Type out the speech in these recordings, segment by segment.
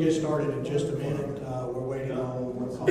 get started in just a minute. We're waiting on one call.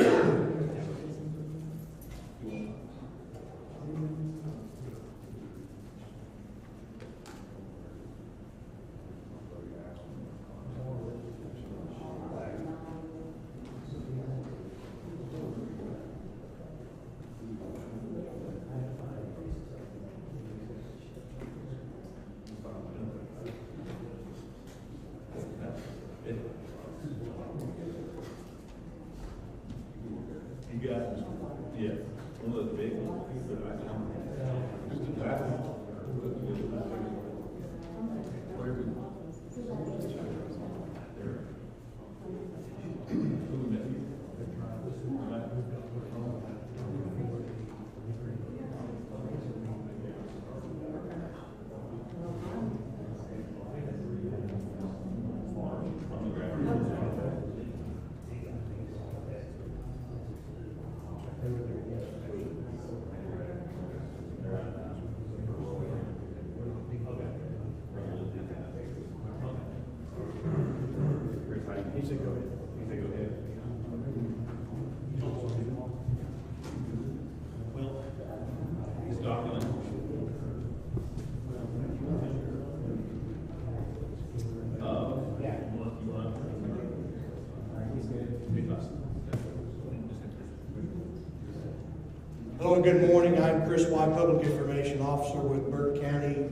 Hello and good morning. I'm Chris White, Public Information Officer with Burke County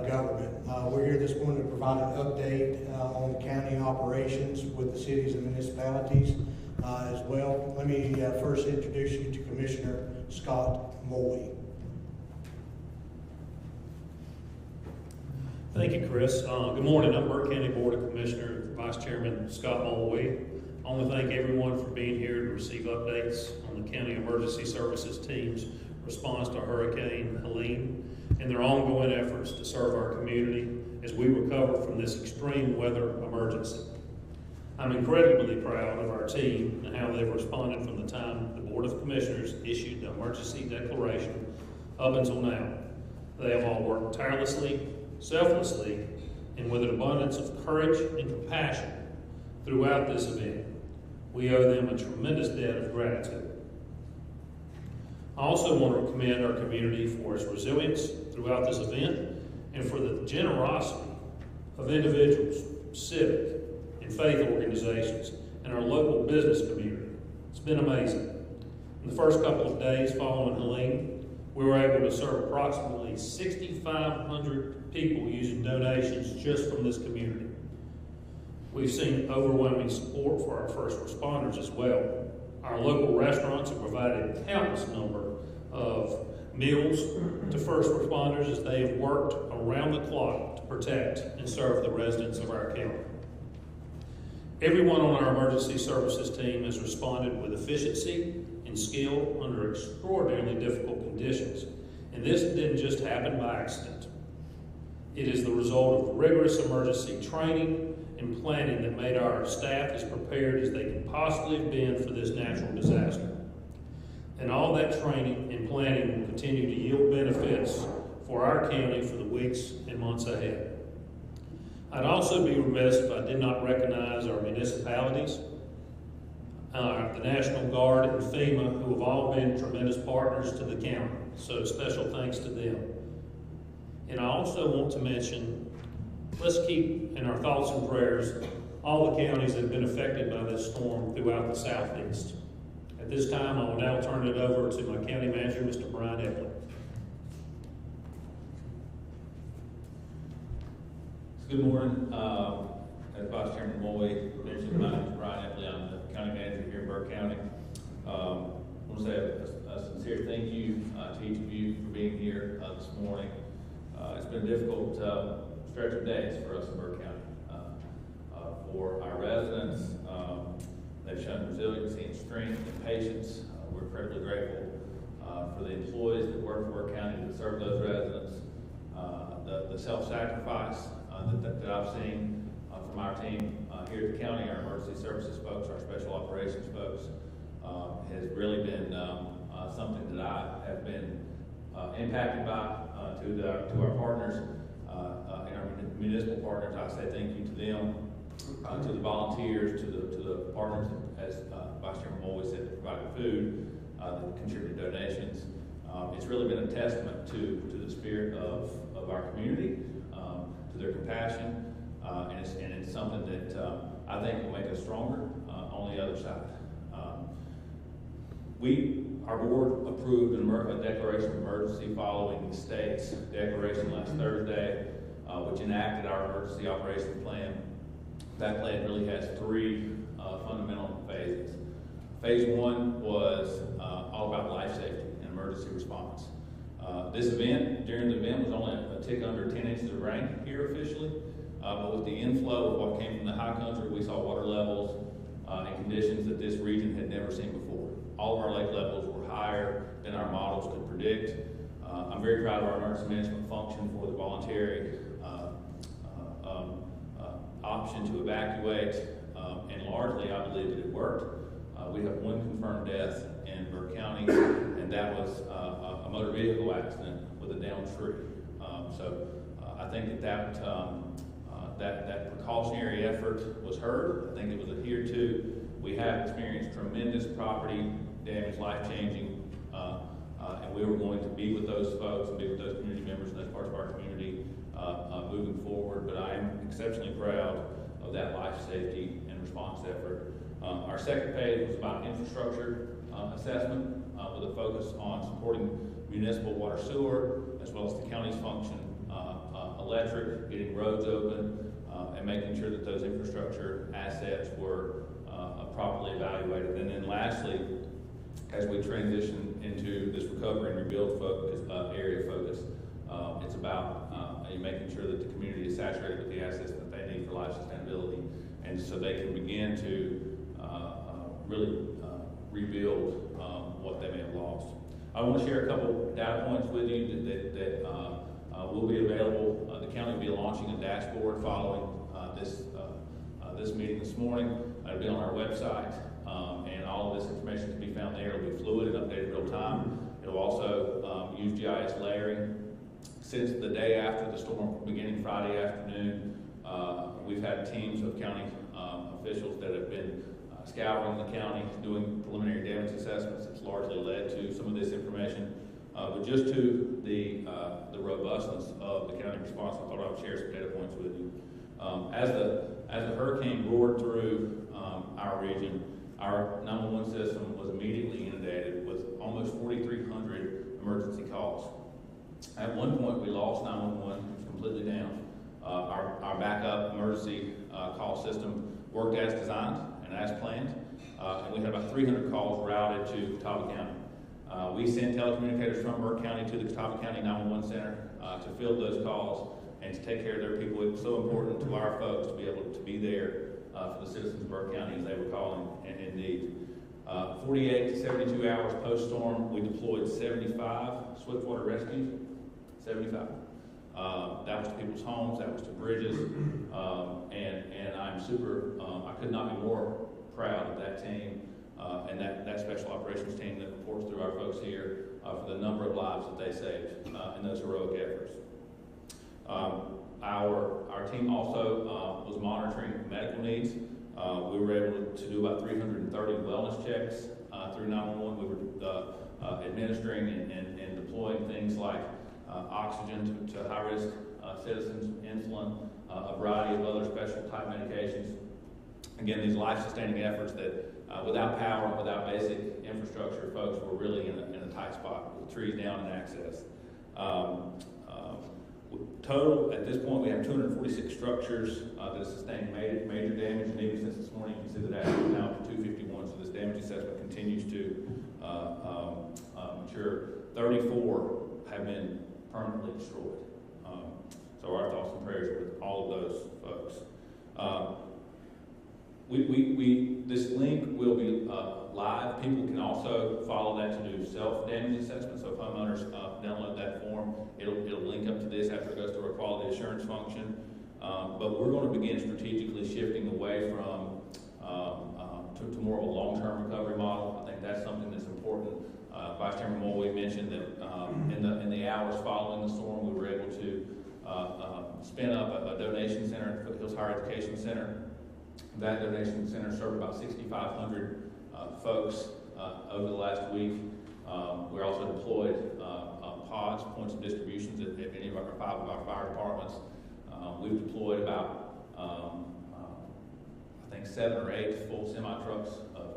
Government. We're here this morning to provide an update on county operations with the cities and municipalities as well. Let me first introduce you to Commissioner Scott Moy. Thank you, Chris. Good morning. I'm Burke County Board of Commissioners Vice Chairman Scott Mulway. I want to thank everyone for being here to receive updates on the County Emergency Services team's response to Hurricane Helene and their ongoing efforts to serve our community as we recover from this extreme weather emergency. I'm incredibly proud of our team and how they've responded from the time the Board of Commissioners issued the emergency declaration up until now. They have all worked tirelessly, selflessly, and with an abundance of courage and compassion throughout this event. We owe them a tremendous debt of gratitude. I also want to commend our community for its resilience throughout this event and for the generosity of individuals, civic, and faith organizations, and our local business community. It's been amazing. In the first couple of days following Helene, we were able to serve approximately 6,500 people using donations just from this community. We've seen overwhelming support for our first responders as well. Our local restaurants have provided a countless number of meals to first responders as they have worked around the clock to protect and serve the residents of our county. Everyone on our emergency services team has responded with efficiency and skill under extraordinarily difficult conditions. And this didn't just happen by accident. It is the result of rigorous emergency training and planning that made our staff as prepared as they could possibly have been for this natural disaster. And all that training and planning will continue to yield benefits for our county for the weeks and months ahead. I'd also be remiss if I did not recognize our municipalities, the National Guard and FEMA, who have all been tremendous partners to the county. So special thanks to them. And I also want to mention, let's keep in our thoughts and prayers all the counties that have been affected by this storm throughout the southeast. At this time, I will now turn it over to my county manager, Mr. Brian Epley. Good morning. As Vice Chairman Moy mentioned, my name is Brian Epley. I'm the county manager here in Burke County. I want to say a sincere thank you to each of you for being here this morning. It's been a difficult stretch of days for us in Burke County. For our residents, they've shown resiliency and strength and patience. We're incredibly grateful for the employees that work for Burke County to serve those residents. The self-sacrifice that I've seen from our team here at the county, our emergency services folks, our special operations folks, has really been something that I have been impacted by. To our partners and our municipal partners, I say thank you to them to the volunteers, to the partners, as Vice Chairman always said, that provided food, that contributed donations. It's really been a testament to the spirit of our community, to their compassion, and it's something that I think will make us stronger on the other side. Our board approved a declaration of emergency following the state's declaration last Thursday, which enacted our emergency operation plan. That plan really has three fundamental phases. Phase one was all about life safety and emergency response. During the event was only a tick under 10 inches of rain here officially, but with the inflow of what came from the high country, we saw water levels and conditions that this region had never seen before. All of our lake levels were higher than our models could predict. I'm very proud of our emergency management function for the voluntary option to evacuate, and largely I believe that it worked. We have one confirmed death in Burke County, and that was a motor vehicle accident with a downed tree. I think that precautionary effort was heard. I think it was adhered to. We have experienced tremendous property damage, life-changing, and we were going to be with those folks and be with those community members and those parts of our community moving forward. But I am exceptionally proud of that life safety and response effort. Our second phase was about infrastructure assessment with a focus on supporting municipal water sewer, as well as the county's function, electric, getting roads open, and making sure that those infrastructure assets were properly evaluated. And then lastly, as we transition into this recovery and rebuild area focus, it's about making sure that the community is saturated with the assets that they need for life sustainability, and so they can begin to really rebuild what they may have lost. I want to share a couple data points with you that will be available. The county will be launching a dashboard following this meeting this morning. It'll be on our website, and all of this information can be found there. It'll be fluid and updated real time. It'll also use GIS layering. Since the day after the storm, beginning Friday afternoon, we've had teams of county officials that have been scouring the county, doing preliminary damage assessments. It's largely led to some of this information, but just to the robustness of the county response, I thought I would share some data points with you. As the hurricane roared through our region, our 911 system was immediately inundated with almost 4,300 emergency calls. At one point, we lost 911, it was completely down. Our backup emergency call system worked as designed and as planned, and we had about 300 calls routed to Catawba County. We sent telecommunicators from Burke County to the Catawba County 911 Center to field those calls and to take care of their people. It was so important to our folks to be able to be there for the citizens of Burke County as they were calling and in need. 48 to 72 hours post-storm, we deployed 75 swiftwater rescues. 75. That was to people's homes, that was to bridges, and I'm I could not be more proud of that team and that special operations team that reports through our folks here for the number of lives that they saved in those heroic efforts. Our team also was monitoring medical needs. We were able to do about 330 wellness checks through 911. We were administering and deploying things like oxygen to high-risk citizens, insulin, a variety of other special type medications. Again, these life-sustaining efforts that without power, without basic infrastructure, folks were really in a tight spot with trees down and access. Total, at this point, we have 246 structures that have sustained major damage, and even since this morning, you can see that we're now up to 251, so this damage assessment continues to mature. 34 have been permanently destroyed. So our thoughts and prayers are with all of those folks. This link will be live. People can also follow that to do self-damage assessment. So if homeowners download that form, it'll link up to this after it goes through our quality assurance function. But we're going to begin strategically shifting away from to more of a long-term recovery model. I think that's something that's important. Vice Chairman Mulway mentioned that in the hours following the storm, we were able to spin up a donation center at Foothills Higher Education Center. That donation center served about 6,500 folks over the last week. We're also deployed pods, points of distributions at any of our 5 of our fire departments. We've deployed about, I think 7 or 8 full semi-trucks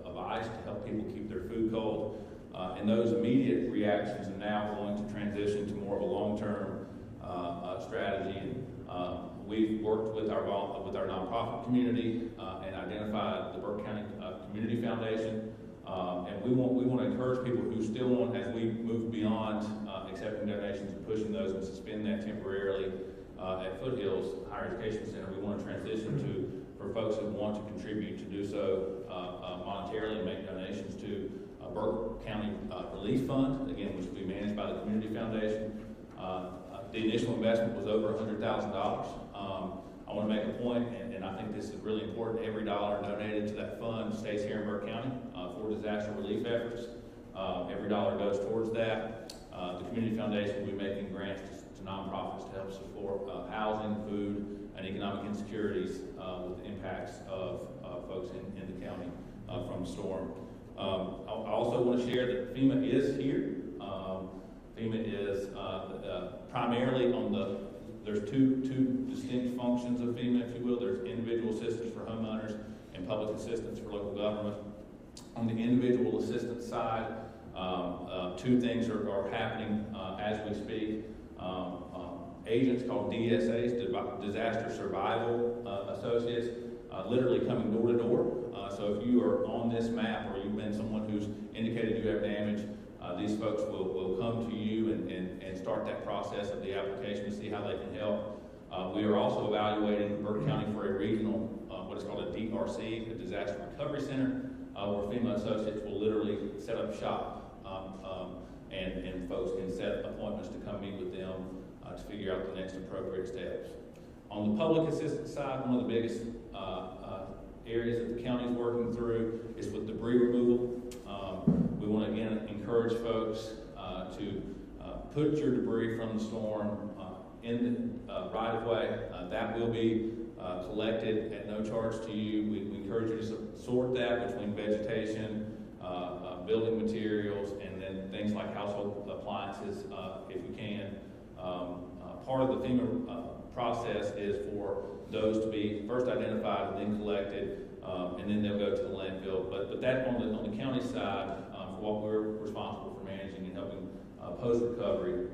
of ice to help people keep their food cold. And those immediate reactions are now going to transition to more of a long-term strategy. We've worked with our nonprofit community and identified the Burke County Community Foundation. And we want to encourage people who still want, as we move beyond accepting donations and pushing those and suspend that temporarily at Foothills Higher Education Center, we want to transition to, for folks who want to contribute, to do so monetarily and make donations to Burke County Relief Fund, again, which will be managed by the Community Foundation. The initial investment was over $100,000. I want to make a point, and I think this is really important. Every dollar donated to that fund stays here in Burke County for disaster relief efforts. Every dollar goes towards that. The Community Foundation will be making grants to nonprofits to help support housing, food, and economic insecurities with the impacts of folks in the county from the storm. I also want to share that FEMA is here. FEMA is primarily on there's two distinct functions of FEMA, if you will. There's individual assistance for homeowners and public assistance for local government. On the individual assistance side, 2 things are happening as we speak. Agents called DSAs, Disaster Survival Associates, literally coming door to door. So if you are on this map or you've been someone who's indicated you have damage, these folks will come to you and start that process of the application to see how they can help. We are also evaluating Burke County for a regional, what is called a DRC, a Disaster Recovery Center, where FEMA associates will literally set up shop and folks can set appointments to come meet with them to figure out the next appropriate steps. On the public assistance side, one of the biggest areas that the county is working through is with debris removal. We want to again encourage folks to put your debris from the storm in the right of way. That will be collected at no charge to you. We encourage you to sort that between vegetation, building materials, and then things like household appliances if you can. Part of the FEMA process is for those to be first identified and then collected, and then they'll go to the landfill. But that on the county side, for what we're responsible for managing and helping post-recovery,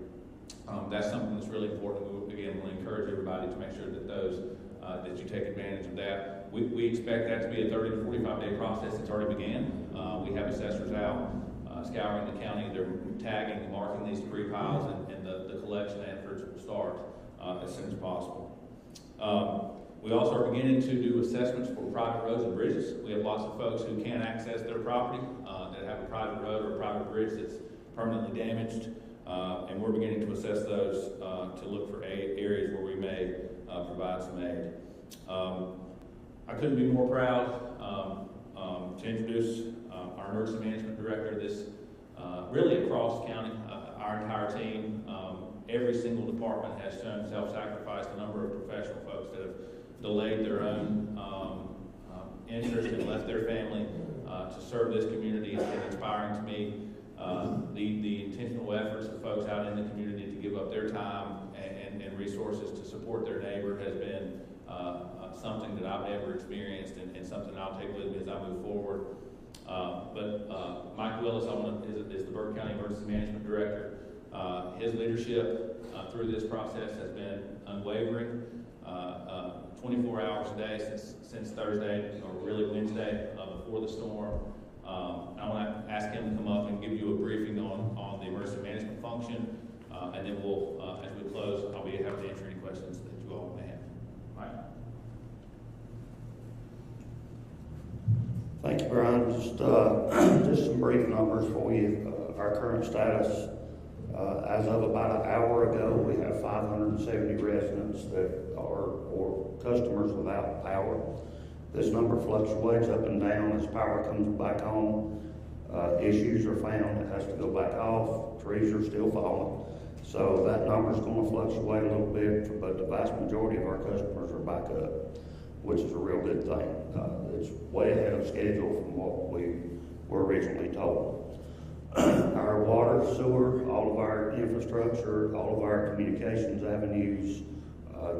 that's something that's really important. We again want to encourage everybody to make sure that that you take advantage of that. We expect that to be a 30 to 45 day process. It's already began. We have assessors out scouring the county. They're tagging and marking these debris piles, and the collection efforts will start as soon as possible. We also are beginning to do assessments for private roads and bridges. We have lots of folks who can't access their property, that have a private road or a private bridge that's permanently damaged, and we're beginning to assess those to look for areas where we may provide some aid. I couldn't be more proud to introduce our emergency management director. This really across the county, our entire team, every single department has shown self-sacrifice. A number of professional folks that have delayed their own interest and left their family to serve this community has been inspiring to me. The intentional efforts of folks out in the community to give up their time and resources to support their neighbor has been something that I've never experienced and something I'll take with me as I move forward. But Mike Willis is the Burke County Emergency Management Director. His leadership through this process has been unwavering. 24 hours a day since Thursday, or really Wednesday before the storm. I want to ask him to come up and give you a briefing on the emergency management function, and then we'll, as we close, I'll be happy to answer any questions that you all may have. Mike? Thank you, Brian. Just some brief numbers for you. Our current status, as of about an hour ago, we have 570 residents that are, or customers without power. This number fluctuates up and down as power comes back on. Issues are found, it has to go back off. Trees are still falling. So that number is going to fluctuate a little bit, but the vast majority of our customers are back up. which is a real good thing. It's way ahead of schedule from what we were originally told. Our water, sewer, all of our infrastructure, all of our communications avenues,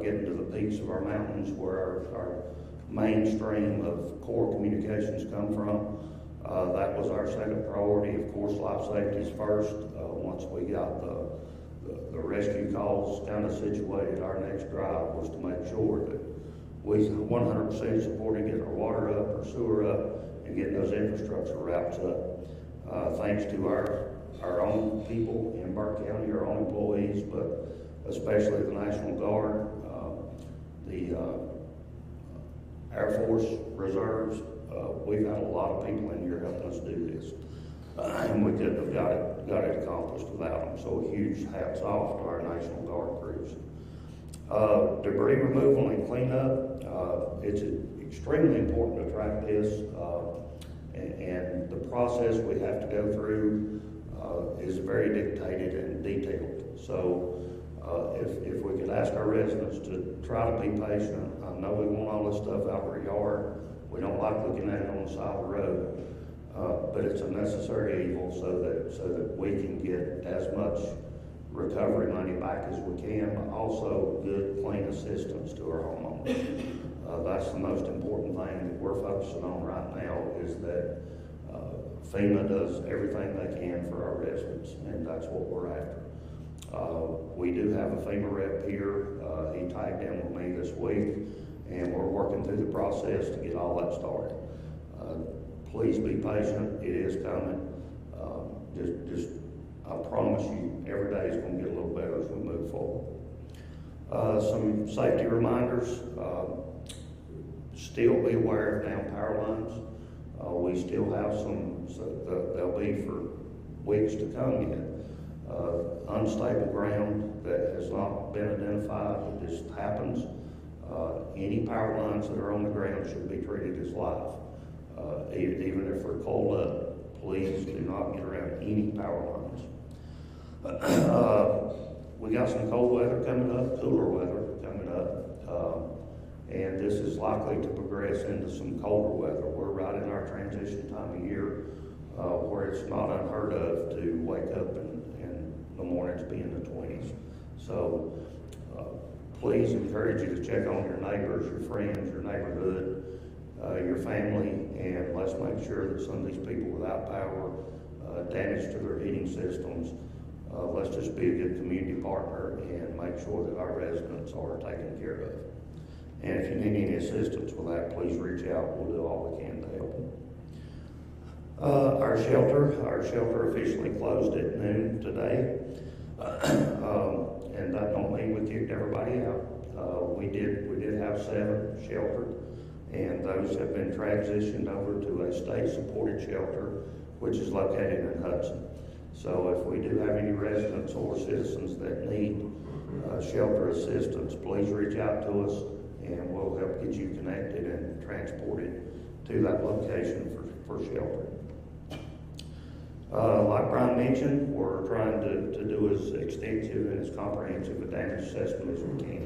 getting to the peaks of our mountains where our mainstream of core communications come from. That was our second priority. Of course, life safety is first. Once we got the rescue calls kind of situated, our next drive was to make sure that we 100% supported getting our water up, our sewer up, and getting those infrastructure routes up. Thanks to our own people in Burke County, our own employees, but especially the National Guard, the Air Force Reserves. We've had a lot of people in here helping us do this, and we couldn't have got it accomplished without them. So a huge hats off to our National Guard crews. Debris removal and cleanup, it's extremely important to track this, and the process we have to go through is very dictated and detailed. So if we could ask our residents to try to be patient. I know we want all this stuff out of our yard. We don't like looking at it on the side of the road, but it's a necessary evil so that we can get as much recovery money back as we can, but also good, clean assistance to our homeowners. That's the most important thing that we're focusing on right now, is that FEMA does everything they can for our residents, and that's what we're after. We do have a FEMA rep here. He tagged in with me this week, and we're working through the process to get all that started. Please be patient. It is coming. I promise you, every day is going to get a little better as we move forward. Some safety reminders. Still be aware of down power lines. We still have some, they'll be for weeks to come yet. Unstable ground that has not been identified, it just happens. Any power lines that are on the ground should be treated as live. Even if they're coiled up, please do not get around any power lines. We got some cold weather coming up, cooler weather coming up, and this is likely to progress into some colder weather. We're right in our transition time of year where it's not unheard of to wake up and the mornings be in the 20s. So please encourage you to check on your neighbors, your friends, your neighborhood, your family, and let's make sure that some of these people without power, damage to their heating systems, let's just be a good community partner and make sure that our residents are taken care of. And if you need any assistance with that, please reach out. We'll do all we can to help. Our shelter officially closed at noon today. And that don't mean we kicked everybody out. We did have 7 sheltered, and those have been transitioned over to a state-supported shelter, which is located in Hudson. So if we do have any residents or citizens that need shelter assistance, please reach out to us, and we'll help get you connected and transported to that location for shelter. Like Brian mentioned, we're trying to do as extensive and as comprehensive a damage assessment as we can.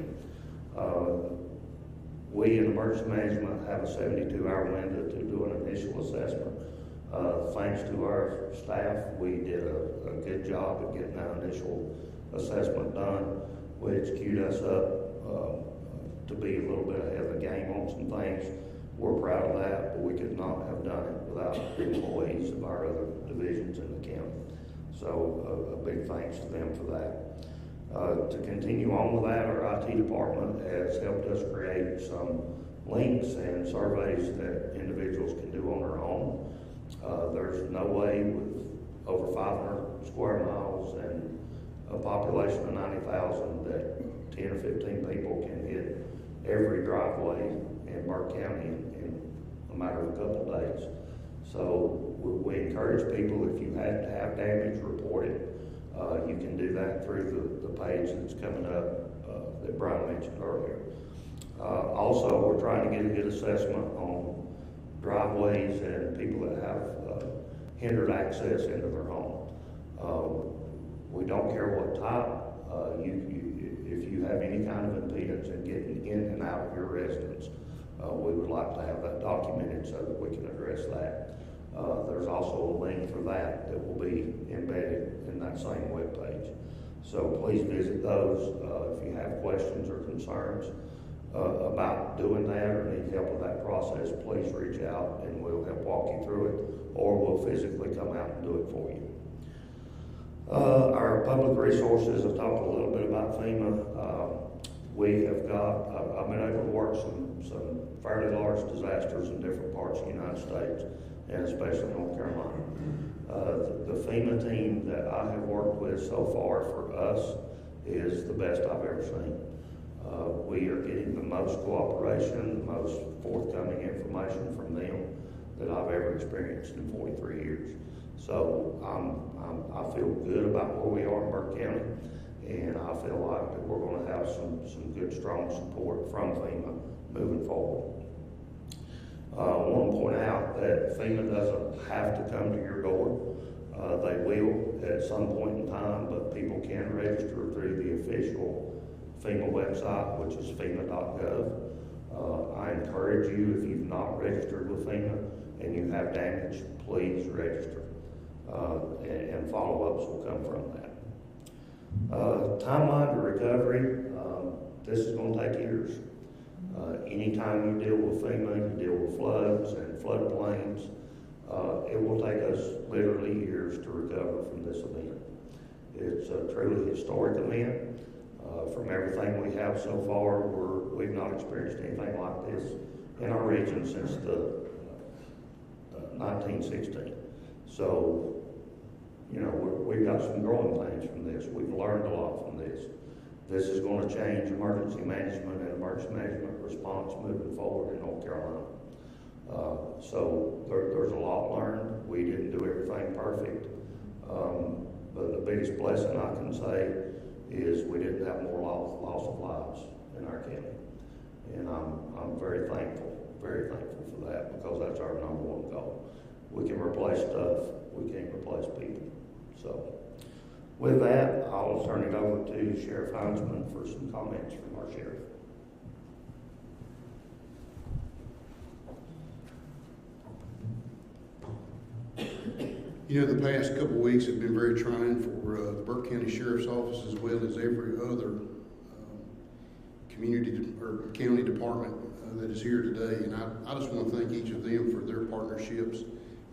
We in emergency management have a 72-hour window to do an initial assessment. Thanks to our staff, we did a good job at getting that initial assessment done, which queued us up to be a little bit ahead of the game on some things. We're proud of that, but we could not have done it without the employees of our other divisions in the county. So a big thanks to them for that. To continue on with that, our IT department has helped us create some links and surveys that individuals can do on their own. There's no way with over 500 square miles and a population of 90,000 that 10 or 15 people can hit every driveway in Burke County in a matter of a couple of days. So we encourage people, if you had to have damage, report it. You can do that through the page that's coming up that Brian mentioned earlier. Also, we're trying to get a good assessment on driveways and people that have hindered access into their home. We don't care what type. If you have any kind of impedance in getting in and out of your residence, we would like to have that documented so that we can address that. There's also a link for that will be embedded in that same webpage. So please visit those. If you have questions or concerns about doing that or need help with that process, please reach out and we'll help walk you through it, or we'll physically come out and do it for you. Our public resources, I talked a little bit about FEMA. We have got, I've been able to work some fairly large disasters in different parts of the United States, and especially North Carolina. The FEMA team that I have worked with so far for us is the best I've ever seen. We are getting the most cooperation, the most forthcoming information from them that I've ever experienced in 43 years. So I feel good about where we are in Burke County, and I feel like that we're going to have some good, strong support from FEMA moving forward. I want to point out that FEMA doesn't have to come to your door. They will at some point in time, but people can register through the official FEMA website, which is FEMA.gov. I encourage you, if you've not registered with FEMA and you have damage, please register, and follow-ups will come from that. Timeline to recovery, this is going to take years. Anytime you deal with FEMA, you deal with floods and floodplains, it will take us literally years to recover from this event. It's a truly historic event. From everything we have so far, we've not experienced anything like this in our region since the 1916. So, you know, we've got some growing pains from this. We've learned a lot from this. This is going to change emergency management and emergency management response moving forward in North Carolina. So there's a lot learned. We didn't do everything perfect. But the biggest blessing I can say is we didn't have more loss of lives in our county. And I'm very thankful for that, because that's our number one goal. We can replace stuff, we can't replace people. So with that, I'll turn it over to Sheriff Heinzman for some comments from our sheriff. You know, the past couple of weeks have been very trying for the Burke County Sheriff's Office, as well as every other community or county department that is here today. And I just want to thank each of them for their partnerships: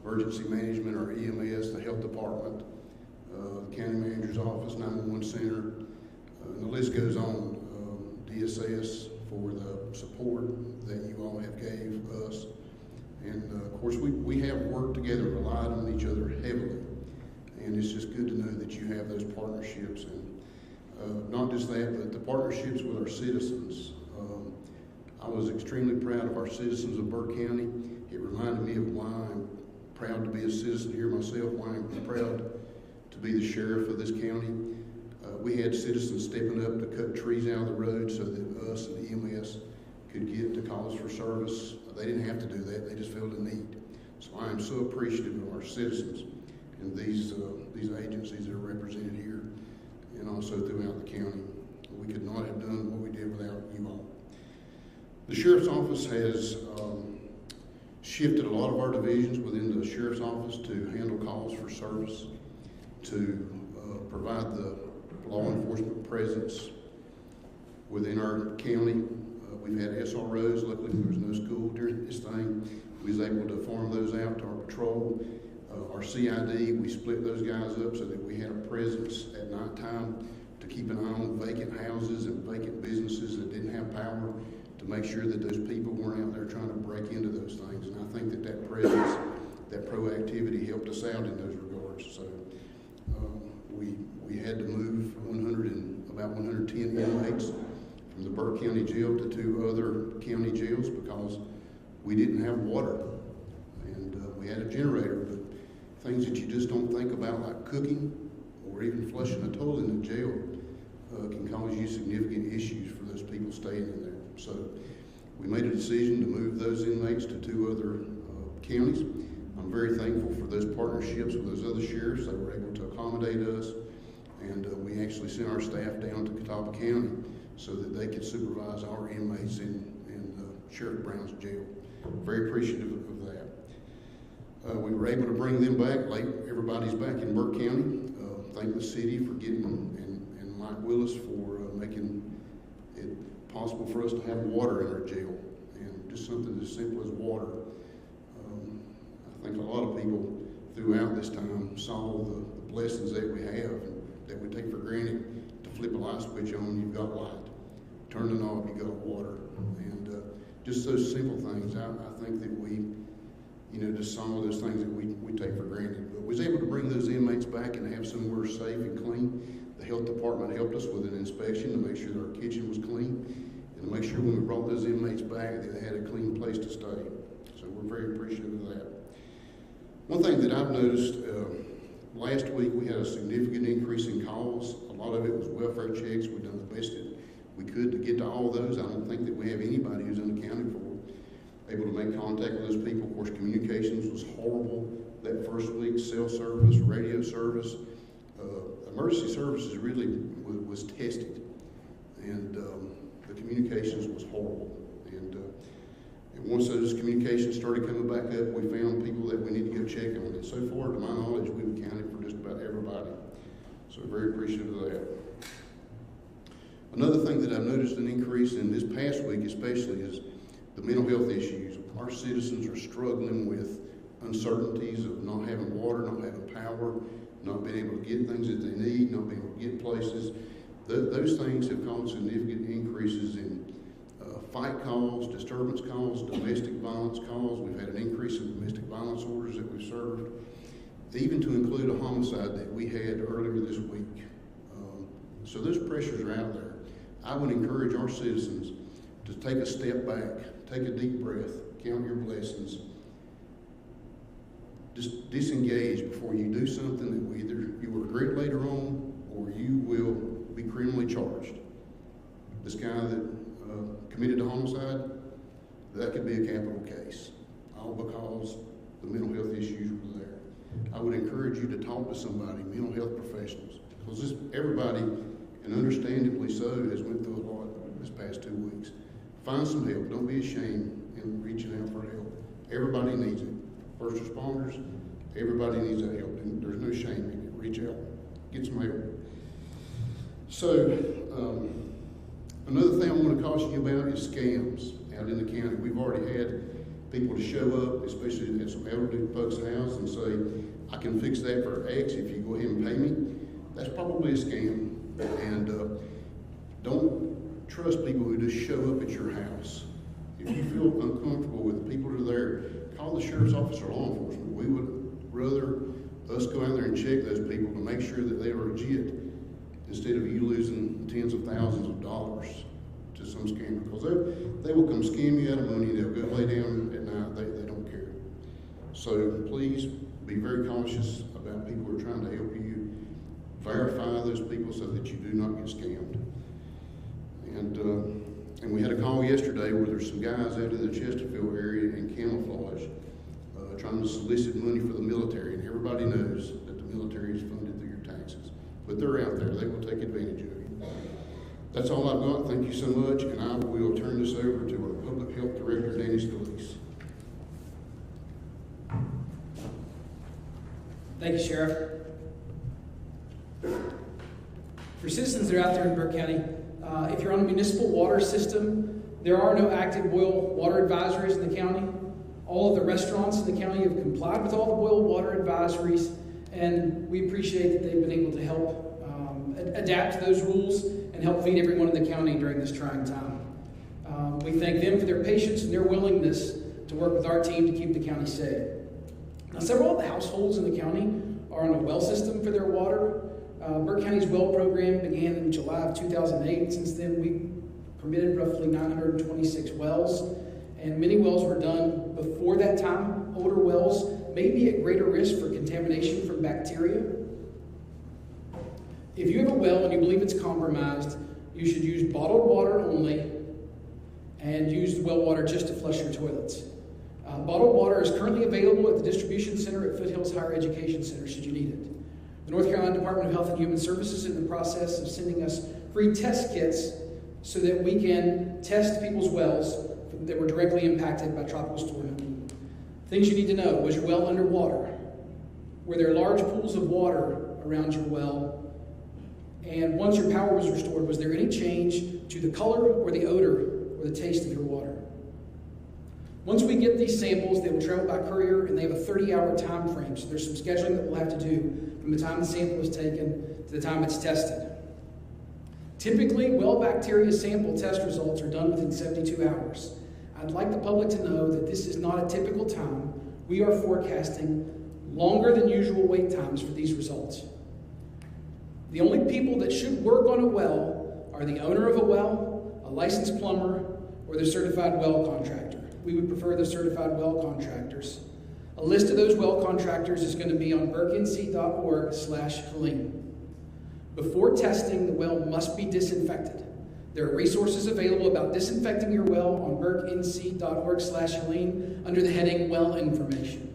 emergency management, or EMS, the health department, the county manager's office, 911 center, and the list goes on. DSS for the support that you all have gave us. And of course, we have worked together, relied on each other heavily, and it's just good to know that you have those partnerships, and not just that, but the partnerships with our citizens. I was extremely proud of our citizens of Burke County. It reminded me of why I'm proud to be a citizen here myself, why I'm proud to be the sheriff of this county. We had citizens stepping up to cut trees out of the road so that us and EMS could get to calls for service. They didn't have to do that, they just felt a need. So I am so appreciative of our citizens and these agencies that are represented here and also throughout the county. We could not have done what we did without you all. The Sheriff's Office has shifted a lot of our divisions within the Sheriff's Office to handle calls for service, to provide the law enforcement presence within our county. We've had SROs. Luckily, there was no school during this thing. We was able to farm those out to our patrol. Our CID, we split those guys up so that we had a presence at nighttime to keep an eye on vacant houses and vacant businesses that didn't have power, to make sure that those people weren't out there trying to break into those things. And I think that presence, that proactivity helped us out in those regards. So we had to move about 110 inmates from the Burke County Jail to 2 other county jails because we didn't have water, and we had a generator, but things that you just don't think about, like cooking or even flushing a toilet in the jail, can cause you significant issues for those people staying in there. So we made a decision to move those inmates to 2 other counties. I'm very thankful for those partnerships with those other sheriffs. They were able to accommodate us, and we actually sent our staff down to Catawba County so that they could supervise our inmates in Sheriff Brown's jail. Very appreciative of that. We were able to bring them back. Everybody's back in Burke County. Thank the city for getting them, and Mike Willis for making it possible for us to have water in our jail, and just something as simple as water. I think a lot of people throughout this time saw the blessings that we have and that we take for granted. To flip a light switch on, you've got light. Turn the knob, you got water. And just those simple things, I think that we, just saw those things that we take for granted. But we was able to bring those inmates back and have somewhere safe and clean. The health department helped us with an inspection to make sure that our kitchen was clean and to make sure when we brought those inmates back that they had a clean place to stay. So we're very appreciative of that. One thing that I've noticed, last week we had a significant increase in calls. A lot of it was welfare checks. We've done the best that we could to get to all those. I don't think that we have anybody who's unaccounted for able to make contact with those people. Of course, communications was horrible that first week. Cell service, radio service, emergency services really was tested, and the communications was horrible. And once those communications started coming back up, we found people that we need to go check on. And so far, to my knowledge, we've accounted for just about everybody. So very appreciative of that. Another thing that I've noticed an increase in this past week especially is the mental health issues. Our citizens are struggling with uncertainties of not having water, not having power, not being able to get things that they need, not being able to get places. Those things have caused significant increases in fight calls, disturbance calls, domestic violence calls. We've had an increase in domestic violence orders that we've served, even to include a homicide that we had earlier this week. So those pressures are out there. I would encourage our citizens to take a step back, take a deep breath, count your blessings. Just disengage before you do something that either you will regret later on or you will be criminally charged. This guy that committed a homicide, that could be a capital case, all because the mental health issues were there. I would encourage you to talk to somebody, mental health professionals, because everybody, and understandably so, has went through a lot this past 2 weeks. Find some help. Don't be ashamed in reaching out for help. Everybody needs it. First responders, everybody needs that help. And there's no shame in it. Reach out. Get some help. So, another thing I want to caution you about is scams out in the county. We've already had people to show up, especially at some elderly folks' house, and say, I can fix that for X if you go ahead and pay me. That's probably a scam. And don't trust people who just show up at your house. If you feel uncomfortable with the people who are there, call the sheriff's office or law enforcement. We would rather us go out there and check those people to make sure that they are legit instead of you losing tens of thousands of dollars to some scammer. Because they will come scam you out of money. They'll go lay down at night. They don't care. So please be very cautious about people who are trying to help you. Verify those people so that you do not get scammed. And we had a call yesterday where there's some guys out in the Chesterfield area in camouflage trying to solicit money for the military. And everybody knows that the military is funded through your taxes. But they're out there. They will take advantage of you. That's all I've got. Thank you so much. And I will turn this over to our Public Health Director, Danny Scalise. Thank you, Sheriff. For citizens that are out there in Burke County, if you're on a municipal water system, there are no active boil water advisories in the county. All of the restaurants in the county have complied with all the boil water advisories, and we appreciate that they've been able to help adapt to those rules and help feed everyone in the county during this trying time. We thank them for their patience and their willingness to work with our team to keep the county safe. Now, several of the households in the county are on a well system for their water. Burke County's well program began in July of 2008. Since then, we permitted roughly 926 wells, and many wells were done before that time. Older wells may be at greater risk for contamination from bacteria. If you have a well and you believe it's compromised, you should use bottled water only and use the well water just to flush your toilets. Bottled water is currently available at the distribution center at Foothills Higher Education Center should you need it. The North Carolina Department of Health and Human Services is in the process of sending us free test kits so that we can test people's wells for that were directly impacted by Tropical Storm Milton. Things you need to know: was your well underwater? Were there large pools of water around your well? And once your power was restored, was there any change to the color or the odor or the taste of your water? Once we get these samples, they will travel by courier, and they have a 30-hour time frame. So there's some scheduling that we'll have to do from the time the sample is taken to the time it's tested. Typically, well bacteria sample test results are done within 72 hours. I'd like the public to know that this is not a typical time. We are forecasting longer than usual wait times for these results. The only people that should work on a well are the owner of a well, a licensed plumber, or the certified well contractor. We would prefer the certified well contractors. A list of those well contractors is going to be on burknc.org/Helene. Before testing, the well must be disinfected. There are resources available about disinfecting your well on burknc.org/Helene under the heading Well Information.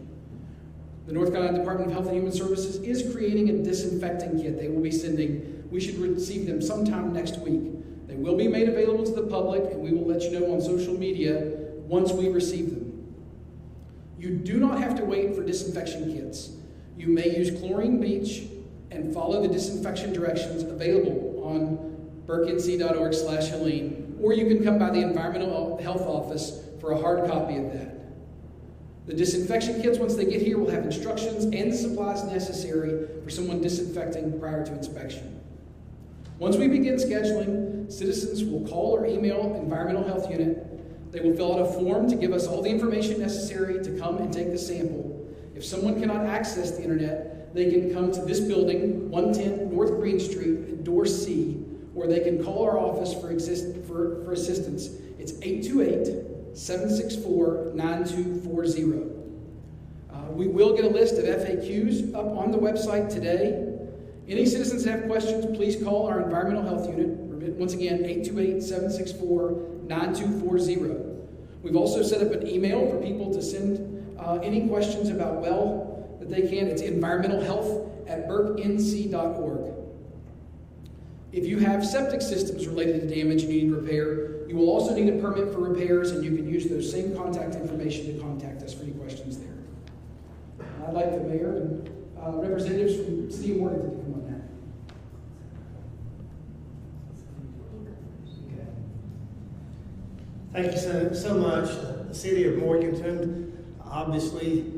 The North Carolina Department of Health and Human Services is creating a disinfecting kit they will be sending. We should receive them sometime next week. They will be made available to the public, and we will let you know on social media once we receive them. You do not have to wait for disinfection kits. You may use chlorine bleach and follow the disinfection directions available on burknc.org/Helene, or you can come by the Environmental Health Office for a hard copy of that. The disinfection kits, once they get here, will have instructions and the supplies necessary for someone disinfecting prior to inspection. Once we begin scheduling, citizens will call or email Environmental Health Unit. They will fill out a form to give us all the information necessary to come and take the sample. If someone cannot access the internet, they can come to this building, 110 North Green Street, door C, or they can call our office for assistance. It's 828-764-9240. We will get a list of FAQs up on the website today. Any citizens that have questions, please call our Environmental Health Unit. Once again, 828-764-9240. We've also set up an email for people to send any questions about well that they can. It's environmentalhealth@burknc.org. If you have septic systems related to damage and you need repair, you will also need a permit for repairs, and you can use those same contact information to contact us for any questions there. I'd like the mayor and representatives from the City of Morganton to come on that. Thank you so much. The City of Morganton obviously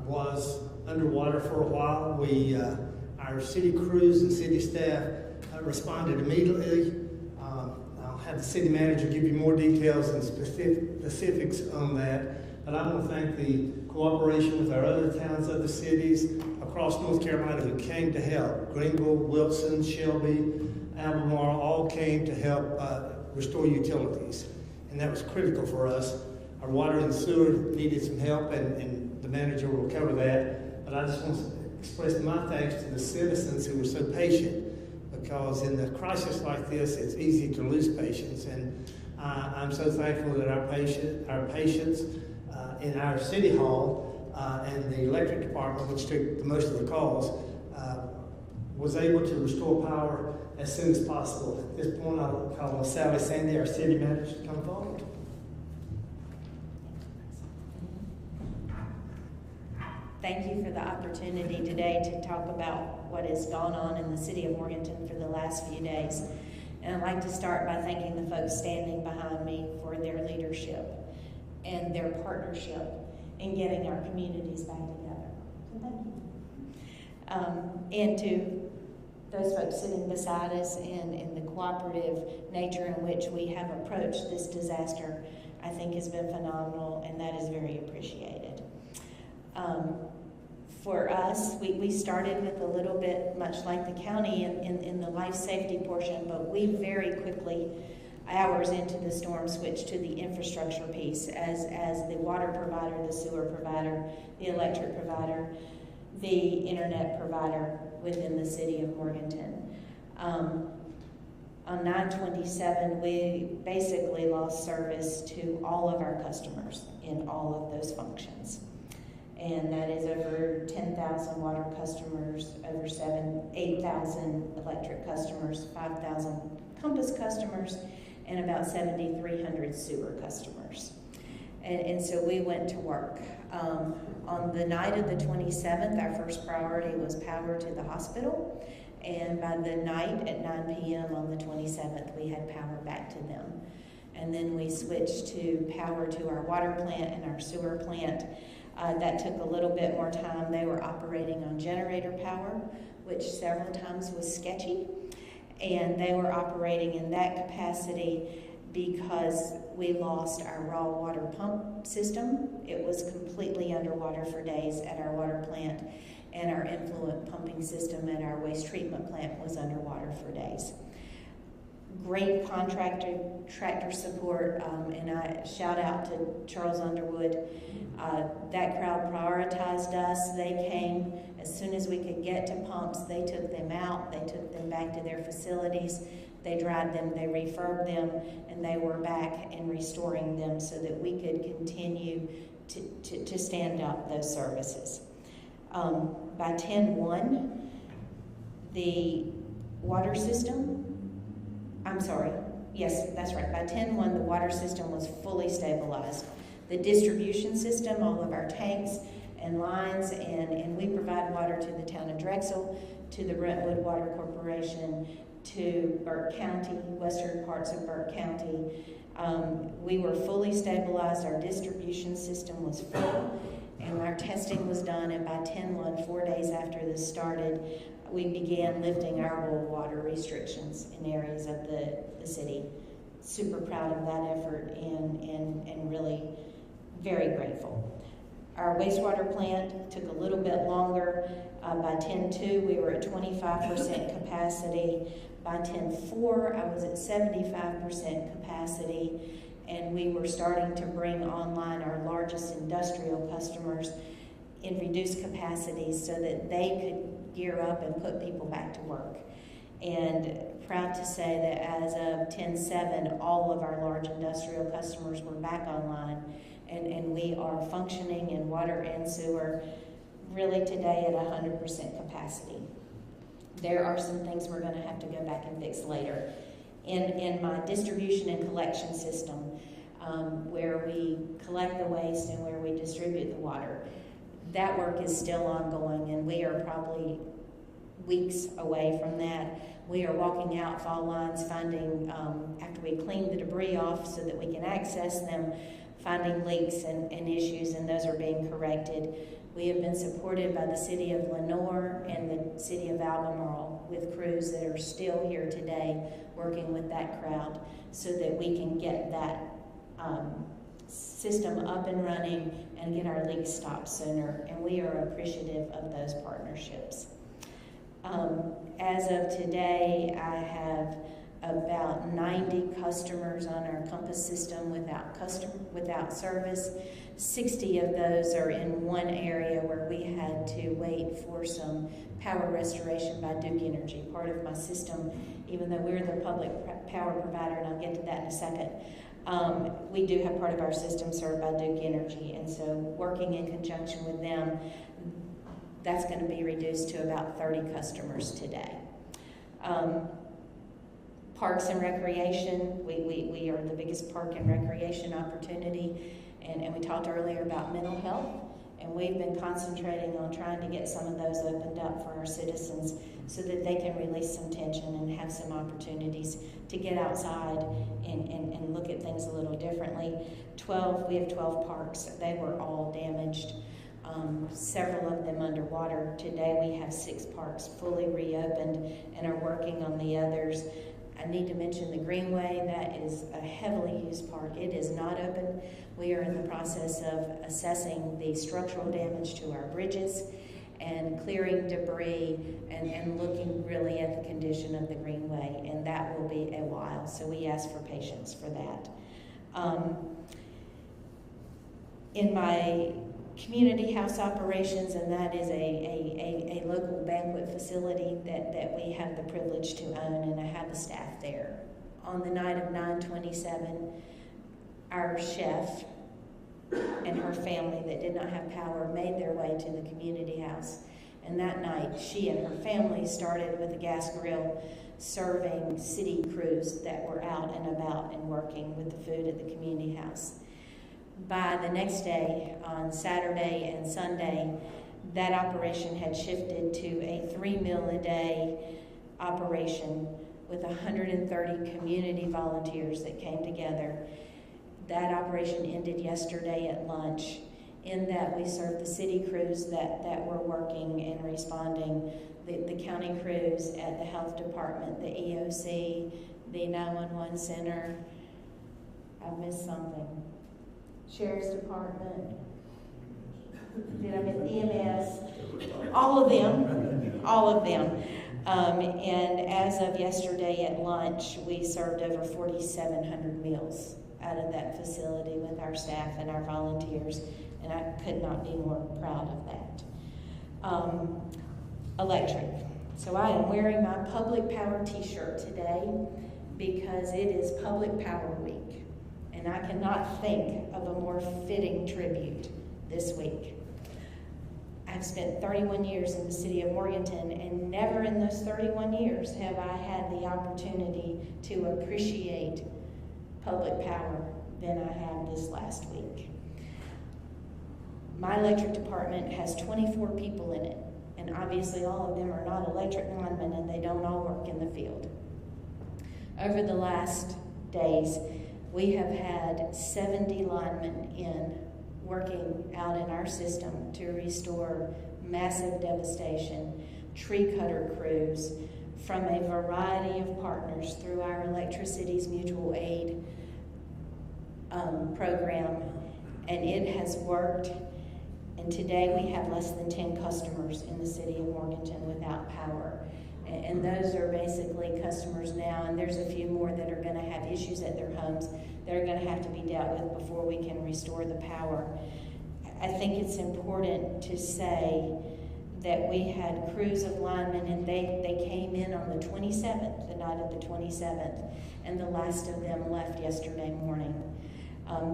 was underwater for a while. Our city crews and city staff responded immediately. I'll have the city manager give you more details and specifics on that. But I want to thank the cooperation with our other towns, other cities across North Carolina who came to help. Greenville, Wilson, Shelby, Albemarle all came to help restore utilities. And that was critical for us. Our water and sewer needed some help, and the manager will cover that. But I just want to express my thanks to the citizens who were so patient, because in a crisis like this, it's easy to lose patience. And I'm so thankful that our patients in our city hall and the electric department, which took the most of the calls, was able to restore power as soon as possible. At this point, I'll call on Sally Sandy, our city manager, to come forward. Thank you for the opportunity today to talk about what has gone on in the City of Morganton for the last few days. And I'd like to start by thanking the folks standing behind me for their leadership and their partnership in getting our communities back together. So thank you. And to those folks sitting beside us and the cooperative nature in which we have approached this disaster, I think has been phenomenal, and that is very appreciated. For us, we started with a little bit, much like the county in the life safety portion, but we very quickly, hours into the storm, switched to the infrastructure piece as the water provider, the sewer provider, the electric provider, the internet provider within the City of Morganton. On 9/27, we basically lost service to all of our customers in all of those functions. And that is over 10,000 water customers, over 8,000 electric customers, 5,000 Compass customers, and about 7,300 sewer customers. And so we went to work. On the night of the 27th, our first priority was power to the hospital. And by the night at 9 p.m. on the 27th, we had power back to them. And then we switched to power to our water plant and our sewer plant. That took a little bit more time. They were operating on generator power, which several times was sketchy. And they were operating in that capacity because we lost our raw water pump system. It was completely underwater for days at our water plant, and our influent pumping system at our waste treatment plant was underwater for days. Great contractor support, and I shout out to Charles Underwood. That crowd prioritized us. They came as soon as we could get to pumps. They took them out. They took them back to their facilities. They dried them, they refurbed them, and they were back and restoring them so that we could continue to stand up those services. By 10/1, the water system, I'm sorry, yes, that's right. By 10/1, the water system was fully stabilized. The distribution system, all of our tanks and lines, and we provide water to the town of Drexel, to the Brentwood Water Corporation, to Burke County, western parts of Burke County. We were fully stabilized. Our distribution system was full, and our testing was done. And by 10/1, 4 days after this started, we began lifting our rural water restrictions in areas of the city. Super proud of that effort and really very grateful. Our wastewater plant took a little bit longer. By 10/2, we were at 25% capacity. By 10/4, I was at 75% capacity, and we were starting to bring online our largest industrial customers in reduced capacities so that they could gear up and put people back to work. And proud to say that as of 10/7, all of our large industrial customers were back online, and we are functioning in water and sewer really today at 100% capacity. There are some things we're going to have to go back and fix later. In my distribution and collection system, where we collect the waste and where we distribute the water, that work is still ongoing, and we are probably weeks away from that. We are walking out fall lines, finding, after we clean the debris off so that we can access them, finding leaks and issues, and those are being corrected. We have been supported by the city of Lenoir and the city of Albemarle with crews that are still here today working with that crowd so that we can get that system up and running and get our leaks stopped sooner, and we are appreciative of those partnerships. As of today, I have about 90 customers on our Compass system without service. 60 of those are in one area where we had to wait for some power restoration by Duke Energy. Part of my system, even though we're the public power provider, and I'll get to that in a second, we do have part of our system served by Duke Energy, and so working in conjunction with them, that's going to be reduced to about 30 customers today. Parks and recreation, we are the biggest park and recreation opportunity, and we talked earlier about mental health, and we've been concentrating on trying to get some of those opened up for our citizens so that they can release some tension and have some opportunities to get outside and look at things a little differently. We have 12 parks. They were all damaged. Several of them underwater. Today we have 6 parks fully reopened and are working on the others. I need to mention the Greenway. That is a heavily used park. It is not open. We are in the process of assessing the structural damage to our bridges and clearing debris and looking really at the condition of the Greenway, and that will be a while, so we ask for patience for that. In my community house operations, and that is a local banquet facility that we have the privilege to own, and I have the staff there. On the night of 9/27, our chef and her family that did not have power made their way to the community house And that night, she and her family started with a gas grill serving city crews that were out and about and working with the food at the community house. By the next day, on Saturday and Sunday, that operation had shifted to a 3-meal-a-day operation with 130 community volunteers that came together. That operation ended yesterday at lunch. In that, we served the city crews that were working and responding, the county crews at the health department, the EOC, the 911 center. I missed something. Sheriff's Department. Did I miss EMS? All of them. And as of yesterday at lunch, we served over 4,700 meals out of that facility with our staff and our volunteers, and I could not be more proud of that. Electric. So I am wearing my Public Power t-shirt today because it is Public Power Week, and I cannot think of a more fitting tribute this week. I've spent 31 years in the city of Morganton, and never in those 31 years have I had the opportunity to appreciate public power than I have this last week. My electric department has 24 people in it, and obviously all of them are not electric linemen, and they don't all work in the field. Over the last days, we have had 70 linemen working out in our system to restore massive devastation, tree cutter crews from a variety of partners through our Electricity's Mutual Aid program, and it has worked. And today we have less than 10 customers in the city of Morganton without power. And those are basically customers now, and there's a few more that are going to have issues at their homes that are going to have to be dealt with before we can restore the power. I think it's important to say that we had crews of linemen, and they came in on the 27th, the night of the 27th, and the last of them left yesterday morning.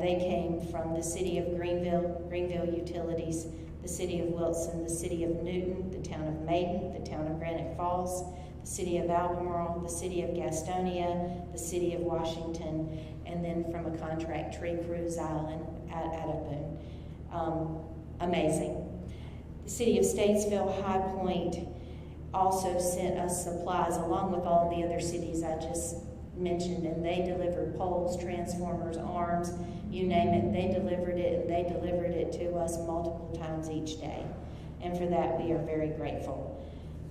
They came from the city of Greenville Utilities, the city of Wilson, the city of Newton, the town of Maiden, the town of Granite Falls, the city of Albemarle, the city of Gastonia, the city of Washington, and then from a contract tree cruise island out of Boone. Amazing. The city of Statesville, High Point, also sent us supplies along with all the other cities I just mentioned, and they delivered poles, transformers, arms, you name it. They delivered it, and they delivered it to us multiple times each day. And for that, we are very grateful.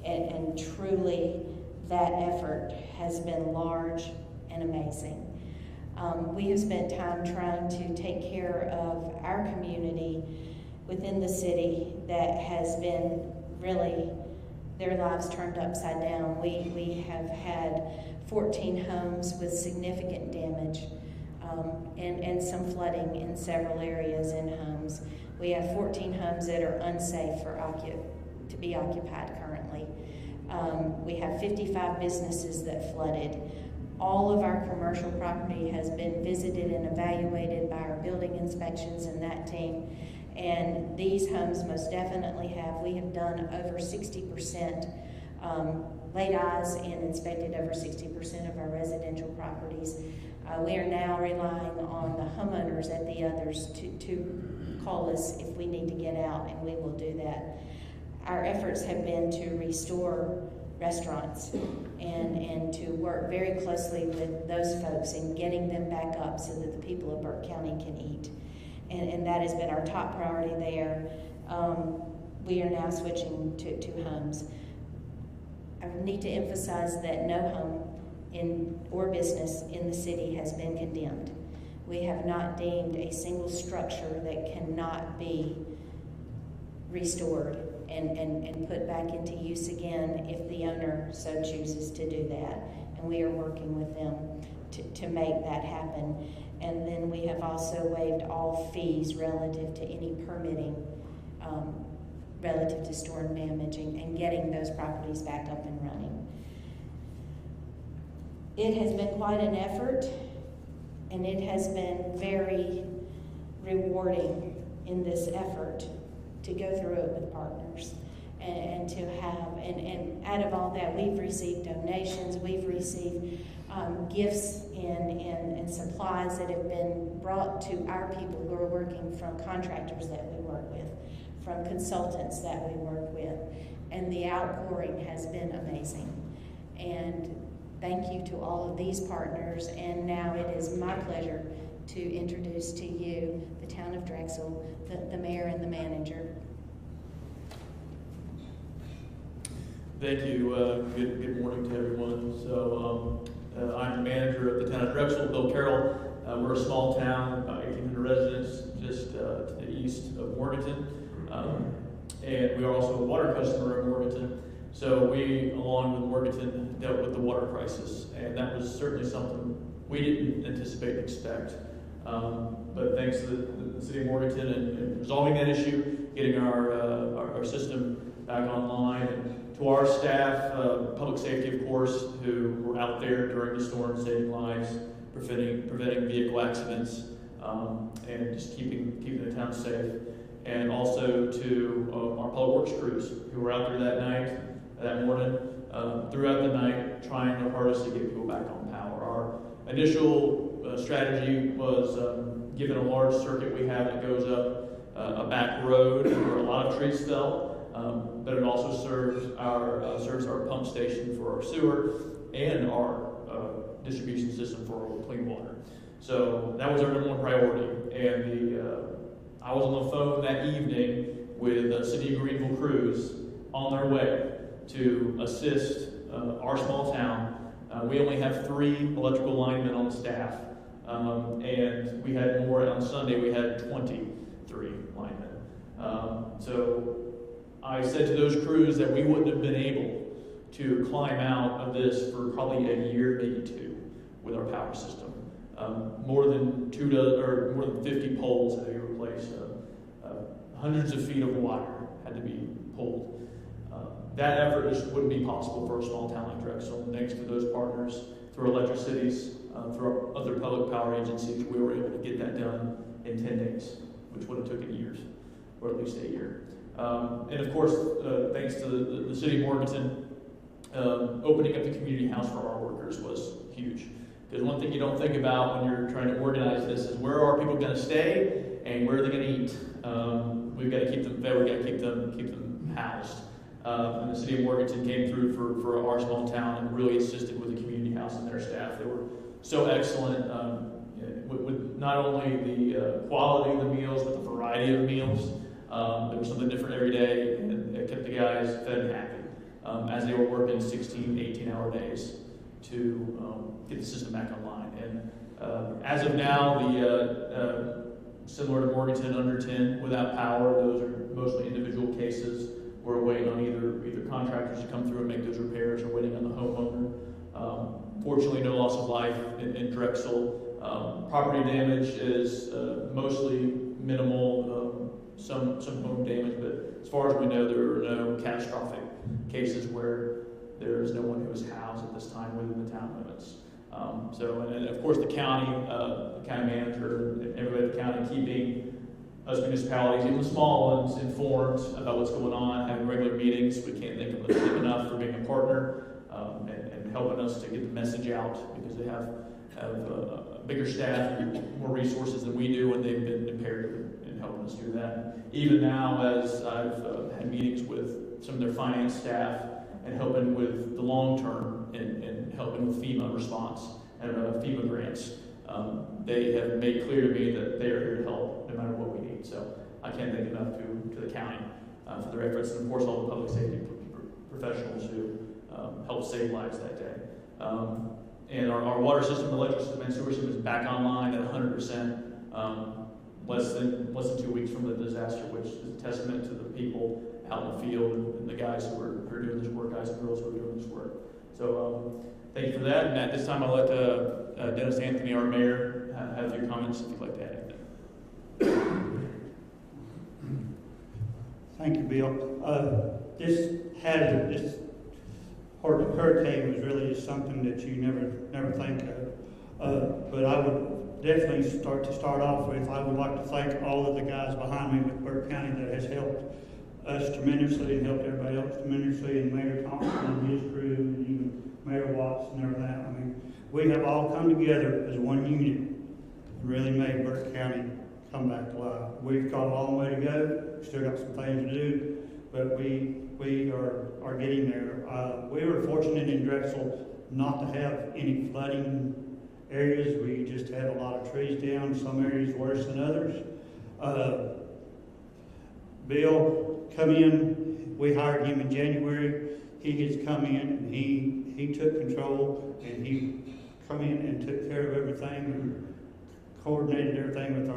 And truly, that effort has been large and amazing. We have spent time trying to take care of our community within the city that has been really their lives turned upside down. We have had 14 homes with significant damage and some flooding in several areas in homes. We have 14 homes that are unsafe to be occupied currently. We have 55 businesses that flooded. All of our commercial property has been visited and evaluated by our building inspections and that team. And these homes most definitely have. We have done over 60%, laid eyes and inspected over 60% of our residential properties. We are now relying on the homeowners at the others to call us if we need to get out, and we will do that. Our efforts have been to restore restaurants and to work very closely with those folks and getting them back up so that the people of Burke County can eat. And that has been our top priority there. We are now switching to homes. I need to emphasize that no home or business in the city has been condemned. We have not deemed a single structure that cannot be restored and put back into use again if the owner so chooses to do that. And we are working with them to make that happen. And then we have also waived all fees relative to any permitting relative to storm damage and getting those properties back up and running. It has been quite an effort, and it has been very rewarding in this effort to go through it with partners. and to have, and out of all that, we've received donations, we've received gifts and supplies that have been brought to our people who are working, from contractors that we work with, from consultants that we work with, and the outpouring has been amazing. And thank you to all of these partners, and now it is my pleasure to introduce to you the town of Drexel, the mayor and the manager. Thank you. Good morning to everyone. So I'm the manager of the town of Drexel, Bill Carroll. We're a small town, about 1,800 residents, just to the east of Morganton. And we are also a water customer in Morganton. So we, along with Morganton, dealt with the water crisis. And that was certainly something we didn't anticipate and expect. But thanks to the city of Morganton and resolving that issue, getting our system back online, and to our staff, public safety, of course, who were out there during the storm, saving lives, preventing vehicle accidents, and just keeping the town safe. And also to our public works crews who were out there that morning, throughout the night, trying their hardest to get people back on power. Our initial strategy was, given a large circuit we have that goes up a back road where a lot of trees fell, but it also serves our pump station for our sewer and our distribution system for our clean water. So that was our number one priority. And I was on the phone that evening with City of Greenville crews on their way to assist our small town. We only have 3 electrical linemen on staff, and we had more on Sunday. We had 23 linemen. So I said to those crews that we wouldn't have been able to climb out of this for probably a year, maybe 2, with our power system. More than 50 poles had to be replaced. Hundreds of feet of wire had to be pulled. That effort just wouldn't be possible for a small town like Drexel. Thanks to those partners, through electricities, through our other public power agencies, we were able to get that done in 10 days, which would have taken years, or at least a year. And of course, thanks to the city of Morganton, opening up the community house for our workers was huge. Because one thing you don't think about when you're trying to organize this is, where are people going to stay and where are they going to eat? We've got to keep them fed, we've got to keep them housed. And the city of Morganton came through for our small town and really assisted with the community house and their staff. They were so excellent with not only the quality of the meals, but the variety of meals. There was something different every day, and it kept the guys fed and happy as they were working 16, 18-hour days to get the system back online. And as of now, similar to Morganton, under 10 without power, those are mostly individual cases. We're waiting on either contractors to come through and make those repairs, or waiting on the homeowner. Fortunately, no loss of life in Drexel. Property damage is mostly minimal, some home damage, but as far as we know, there are no catastrophic cases where there is no one who is housed at this time within the town limits. And of course the county manager, and everybody at the county, keeping us municipalities, even the small ones, informed about what's going on, having regular meetings. We can't thank them enough for being a partner and helping us to get the message out, because they have a bigger staff and more resources than we do, and they've been imperative in helping us do that. Even now, as I've had meetings with some of their finance staff and helping with the long term and helping with FEMA response and FEMA grants, they have made clear to me that they are here to help no matter what we need. So I can't thank enough to the county for their efforts, and of course all the public safety professionals who helped save lives that day. And our water system, electric system, and sewer system is back online at 100%, less than 2 weeks from the disaster, which is a testament to the people out in the field and the guys who are doing this work, guys and girls who are doing this work. So thank you for that. And at this time, I'll let Dennis Anthony, our mayor, have your comments if you'd like to add anything. Thank you, Bill. This hurricane was really just something that you never think of. But I would definitely start off with, I would like to thank all of the guys behind me with Burke County that has helped us tremendously and helped everybody else tremendously, and Mayor Thompson and his crew, and even Mayor Watts and everything. I mean, we have all come together as one unit and really made Burke County come back to life. We've got a long way to go, still got some things to do, but we are getting there. We were fortunate in Drexel not to have any flooding areas. We just had a lot of trees down, some areas worse than others. Bill come in, we hired him in January. He has come in and he took control, and he come in and took care of everything and coordinated everything with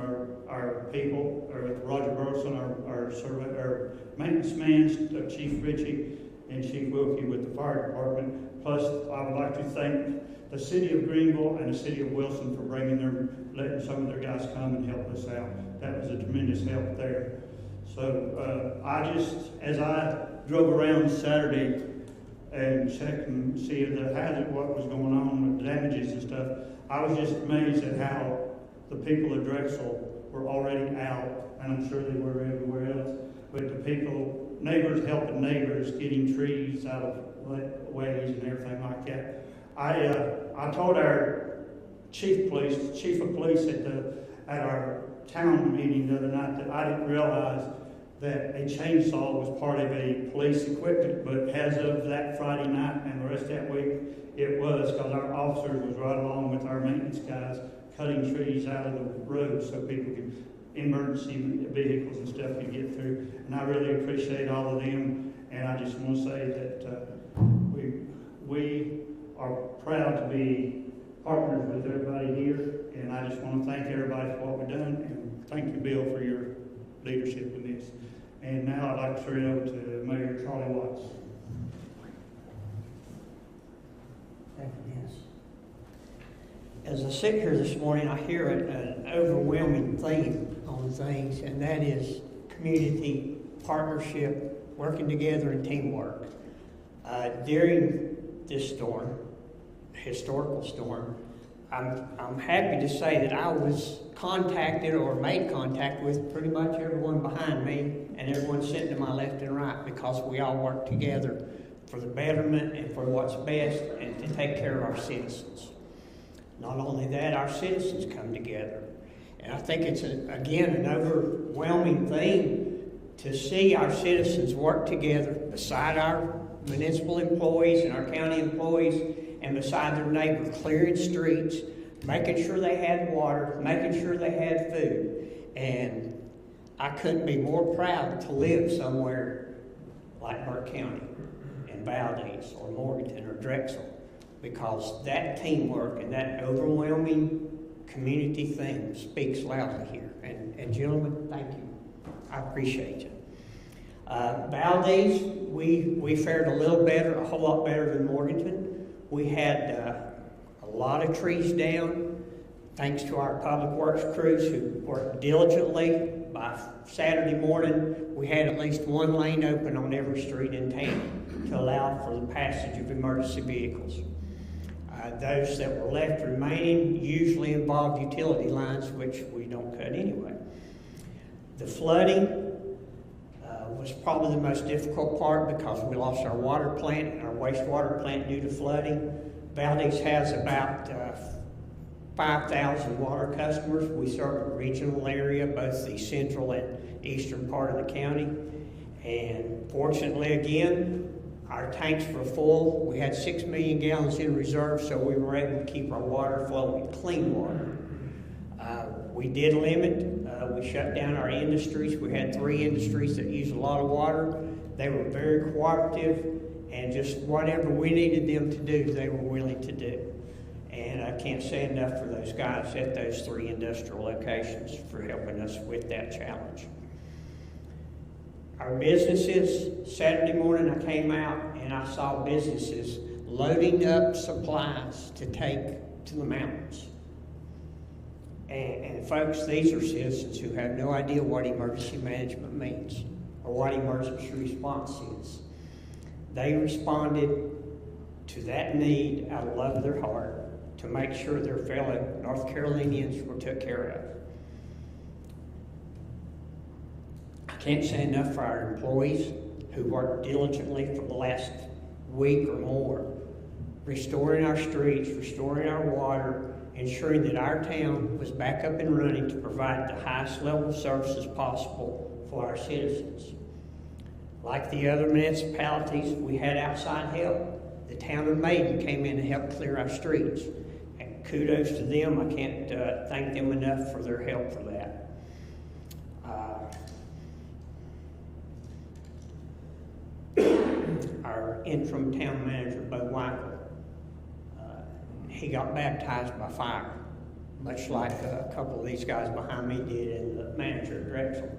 our people, or with Roger Burleson, our maintenance man, Chief Ritchie, and Chief Wilkie with the fire department. Plus, I would like to thank the city of Greenville and the city of Wilson for letting some of their guys come and help us out. That was a tremendous help there. So as I drove around Saturday and checked and see what was going on with damages and stuff, I was just amazed at how the people of Drexel were already out, and I'm sure they were everywhere else, but the people, neighbors helping neighbors, getting trees out of ways and everything like that. I told our chief of police at our town meeting the other night that I didn't realize that a chainsaw was part of a police equipment, but as of that Friday night and the rest of that week, it was, because our officers was right along with our maintenance guys cutting trees out of the road so people could, emergency vehicles and stuff could get through. And I really appreciate all of them, and I just want to say that we are proud to be partners with everybody here, and I just want to thank everybody for what we've done, and thank you, Bill, for your leadership in this. And now I'd like to turn it over to Mayor Charlie Watts. Thank you, Dennis. As I sit here this morning, I hear an overwhelming theme on things, and that is community partnership, working together, and teamwork. During this storm, historical storm, I'm happy to say that I was contacted or made contact with pretty much everyone behind me and everyone sitting to my left and right, because we all work together for the betterment and for what's best and to take care of our citizens. Not only that, our citizens come together. And I think it's, again, an overwhelming thing to see our citizens work together beside our municipal employees and our county employees and beside their neighbors, clearing streets, making sure they had water, making sure they had food. And I couldn't be more proud to live somewhere like Burke County, in Valdez or Morganton or Drexel, because that teamwork and that overwhelming community thing speaks loudly here. And gentlemen, thank you. I appreciate you. Valdez, we fared a little better, a whole lot better than Morganton. We had a lot of trees down, thanks to our public works crews who worked diligently. By Saturday morning, we had at least one lane open on every street in town to allow for the passage of emergency vehicles. Those that were left remaining usually involved utility lines, which we don't cut anyway. The flooding was probably the most difficult part because we lost our water plant and our wastewater plant due to flooding. Valdez has about 5,000 water customers. We serve a regional area, both the central and eastern part of the county. And fortunately, again, our tanks were full. We had 6 million gallons in reserve, so we were able to keep our water flowing, clean water. We did limit, we shut down our industries. We had 3 industries that used a lot of water. They were very cooperative, and just whatever we needed them to do, they were willing to do. And I can't say enough for those guys at those 3 industrial locations for helping us with that challenge. Our businesses, Saturday morning I came out and I saw businesses loading up supplies to take to the mountains. And folks, these are citizens who have no idea what emergency management means or what emergency response is. They responded to that need out of love of their heart to make sure their fellow North Carolinians were took care of. can't say enough for our employees who worked diligently for the last week or more, restoring our streets, restoring our water, ensuring that our town was back up and running to provide the highest level of services possible for our citizens. Like the other municipalities, we had outside help. The town of Maiden came in and helped clear our streets. And kudos to them. I can't thank them enough for their help for that. Our interim town manager, Bo Weichel, he got baptized by fire, much like a couple of these guys behind me did, and the manager at Drexel.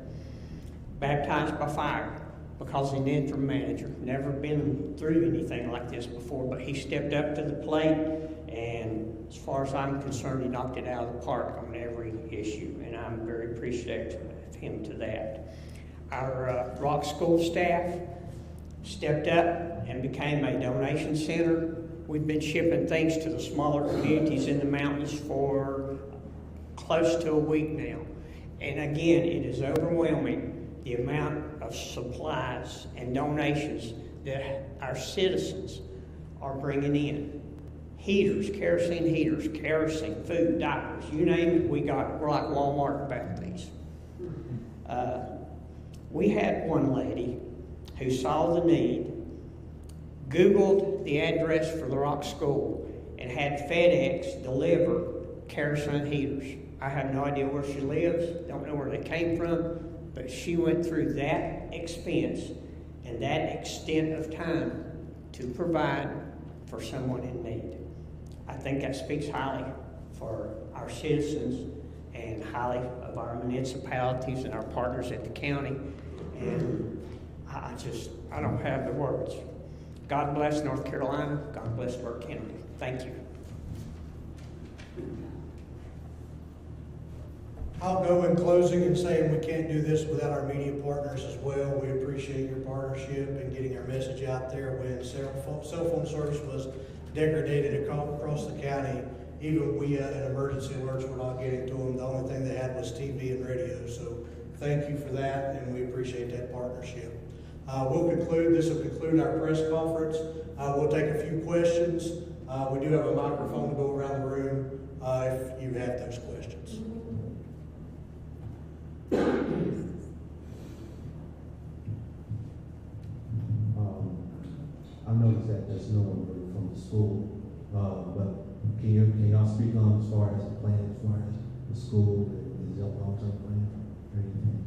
Baptized by fire because he's an interim manager, never been through anything like this before, but he stepped up to the plate, and as far as I'm concerned, he knocked it out of the park on every issue, and I'm very appreciative of him to that. Our Rock School staff stepped up and became a donation center. We've been shipping things to the smaller communities in the mountains for close to a week now. And again, it is overwhelming the amount of supplies and donations that our citizens are bringing in. Heaters, kerosene, food, diapers, you name it, we're like Walmart about these. We had one lady who saw the need, Googled the address for the Rock School, and had FedEx deliver kerosene heaters. I have no idea where she lives, don't know where they came from, but she went through that expense and that extent of time to provide for someone in need. I think that speaks highly for our citizens and highly of our municipalities and our partners at the county. And I don't have the words. God bless North Carolina. God bless Burke County. Thank you. I'll go in closing and saying we can't do this without our media partners as well. We appreciate your partnership in getting our message out there. When cell phone service was degraded across the county, even we in emergency alerts were not getting to them. The only thing they had was TV and radio. So thank you for that, and we appreciate that partnership. This will conclude our press conference. We'll take a few questions. We do have a microphone to go around the room if you have those questions. I noticed that there's no one really from the school, but can y'all speak on as far as the plan, as far as the school, is it a long-term plan or anything?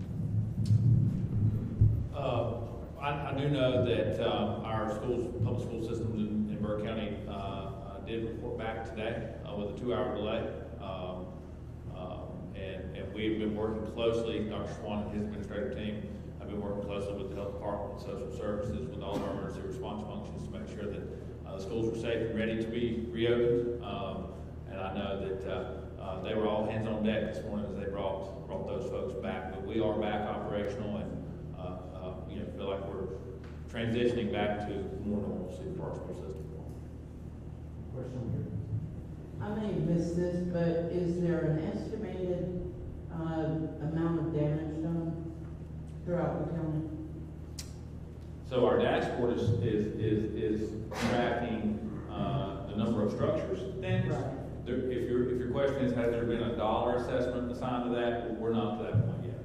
I do know that our public school systems in Burke County did report back today with a 2-hour delay. And we've been working closely, Dr. Swan and his administrative team have been working closely with the health department, social services, with all of our emergency response functions to make sure that the schools were safe and ready to be reopened. And I know that they were all hands on deck this morning as they brought those folks back. But we are back operational and feel like we're transitioning back to more normalcy for our school system. Question here. I may have missed this, but is there an estimated amount of damage done throughout the county? So our dashboard is tracking the number of structures damaged. Right. If your question is, has there been a dollar assessment assigned to that? We're not to that point yet.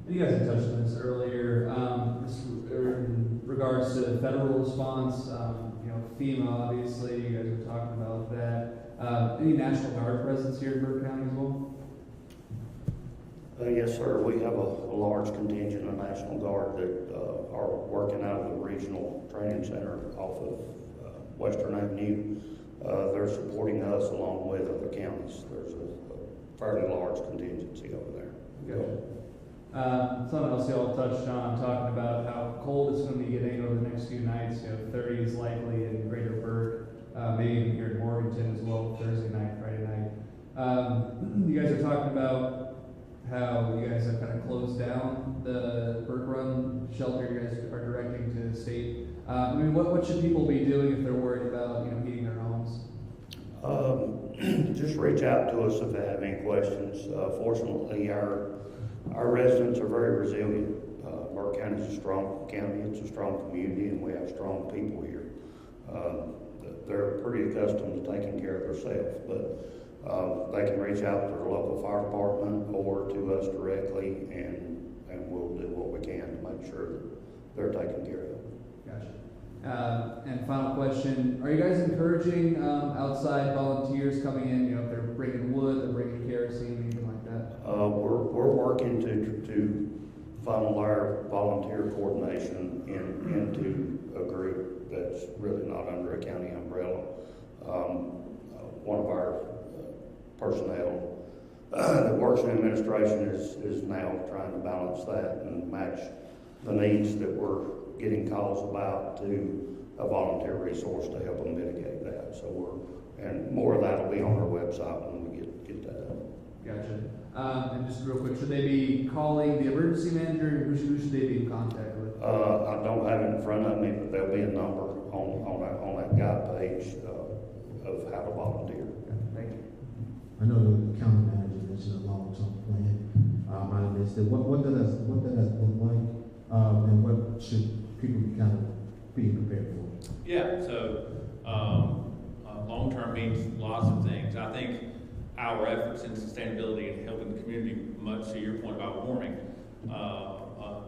You guys had touched on this earlier, in regards to the federal response, FEMA, obviously, you guys were talking about that. Any National Guard presence here in Burke County as well? Yes, sir. We have a large contingent of National Guard that are working out of the regional training center off of Western Avenue. They're supporting us along with other counties. There's a fairly large contingency over there. Okay. Something else y'all touched on, talking about how cold it's going to be getting over the next few nights. 30 is likely in Greater Burke, maybe even here in Morganton as well, Thursday night, Friday night. You guys are talking about how you guys have kind of closed down the Burke Run shelter you guys are directing to the state. What should people be doing if they're worried about heating their homes? Just reach out to us if you have any questions. Fortunately, our residents are very resilient. Burke County is a strong county, it's a strong community, and we have strong people here. They're pretty accustomed to taking care of themselves, but they can reach out to their local fire department or to us directly, and we'll do what we can to make sure that they're taken care of. Gotcha. And final question, are you guys encouraging outside volunteers coming in, if they're bringing wood, they're bringing kerosene, anything like that? We're working to funnel our volunteer coordination into a group that's really not under a county umbrella. One of our personnel that works in administration is now trying to balance that and match the needs that we're getting calls about to a volunteer resource to help them mitigate that. So and more of that will be on our website when we get that done. Gotcha. And just real quick, should they be calling the emergency manager? Who should they be in contact with? I don't have it in front of me, but there'll be a number on that guide page of how to volunteer. Thank you. I know the county manager mentioned a long-term plan. I missed it. What does that look like? And what should people be kind of being prepared for? Yeah, so long-term means lots of things. I think our efforts in sustainability and helping the community, much to your point about warming,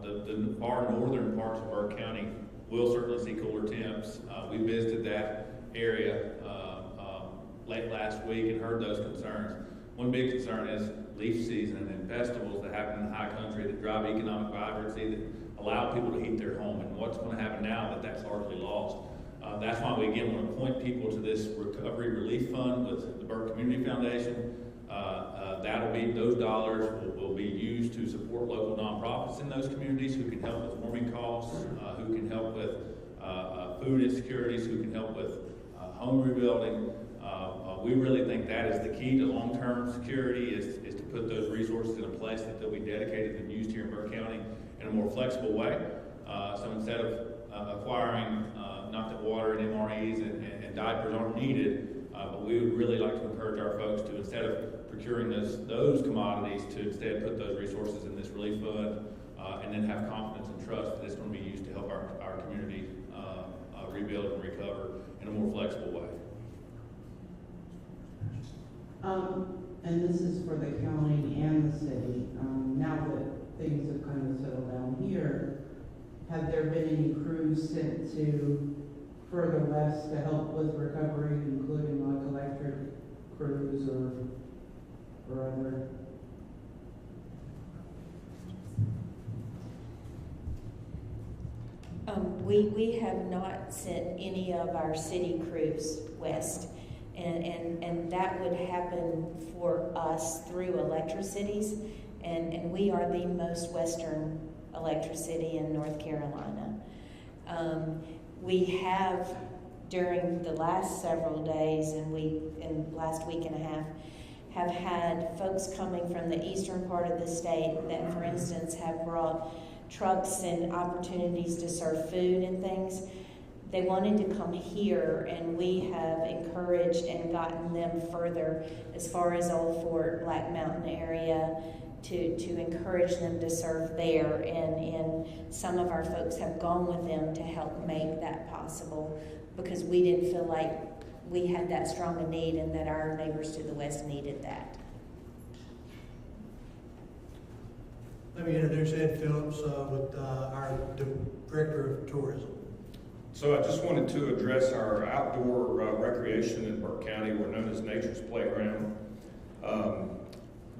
the far northern parts of Burke County will certainly see cooler temps. We visited that area late last week and heard those concerns. One big concern is leaf season and festivals that happen in the high country that drive economic vibrancy, that allow people to heat their home. And what's going to happen now that that's largely lost? That's why we again want to point people to this Recovery Relief Fund with the Burke Community Foundation. Those dollars will be used to support local nonprofits in those communities who can help with warming costs, who can help with food insecurities, who can help with home rebuilding. We really think that is the key to long-term security is to put those resources in a place that they'll be dedicated and used here in Burke County in a more flexible way. So instead of acquiring, not that water and MREs and diapers aren't needed, but we would really like to encourage our folks to, instead of procuring those commodities, to instead put those resources in this relief fund and then have confidence and trust that it's going to be used to help our community rebuild and recover in a more flexible way. And this is for the county and the city. Now that things have kind of settled down here, have there been any crews sent to further west to help with recovery, including like electric crews or other? We have not sent any of our city crews west. And that would happen for us through electricities, and we are the most western electricity in North Carolina. We have, during the last several days and last week and a half, have had folks coming from the eastern part of the state that, for instance, have brought trucks and opportunities to serve food and things. They wanted to come here, and we have encouraged and gotten them further as far as Old Fort, Black Mountain area to encourage them to serve there. And some of our folks have gone with them to help make that possible because we didn't feel like we had that strong a need and that our neighbors to the west needed that. Let me introduce Ed Phillips with our Director of Tourism. So I just wanted to address our outdoor recreation in Burke County. We're known as Nature's Playground.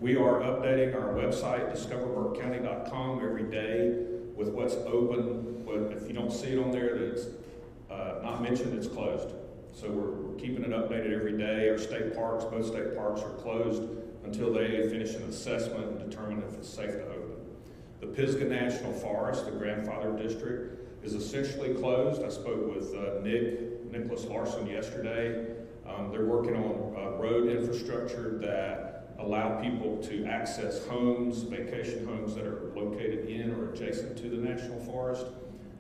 We are updating our website, discoverburkecounty.com, every day with what's open. But if you don't see it on there, that it's not mentioned, it's closed. So we're keeping it updated every day. Our state parks, both state parks, are closed until they finish an assessment and determine if it's safe to open. The Pisgah National Forest, the grandfather district, is essentially closed. I spoke with Nicholas Larson yesterday. They're working on road infrastructure that allow people to access homes, vacation homes that are located in or adjacent to the National Forest.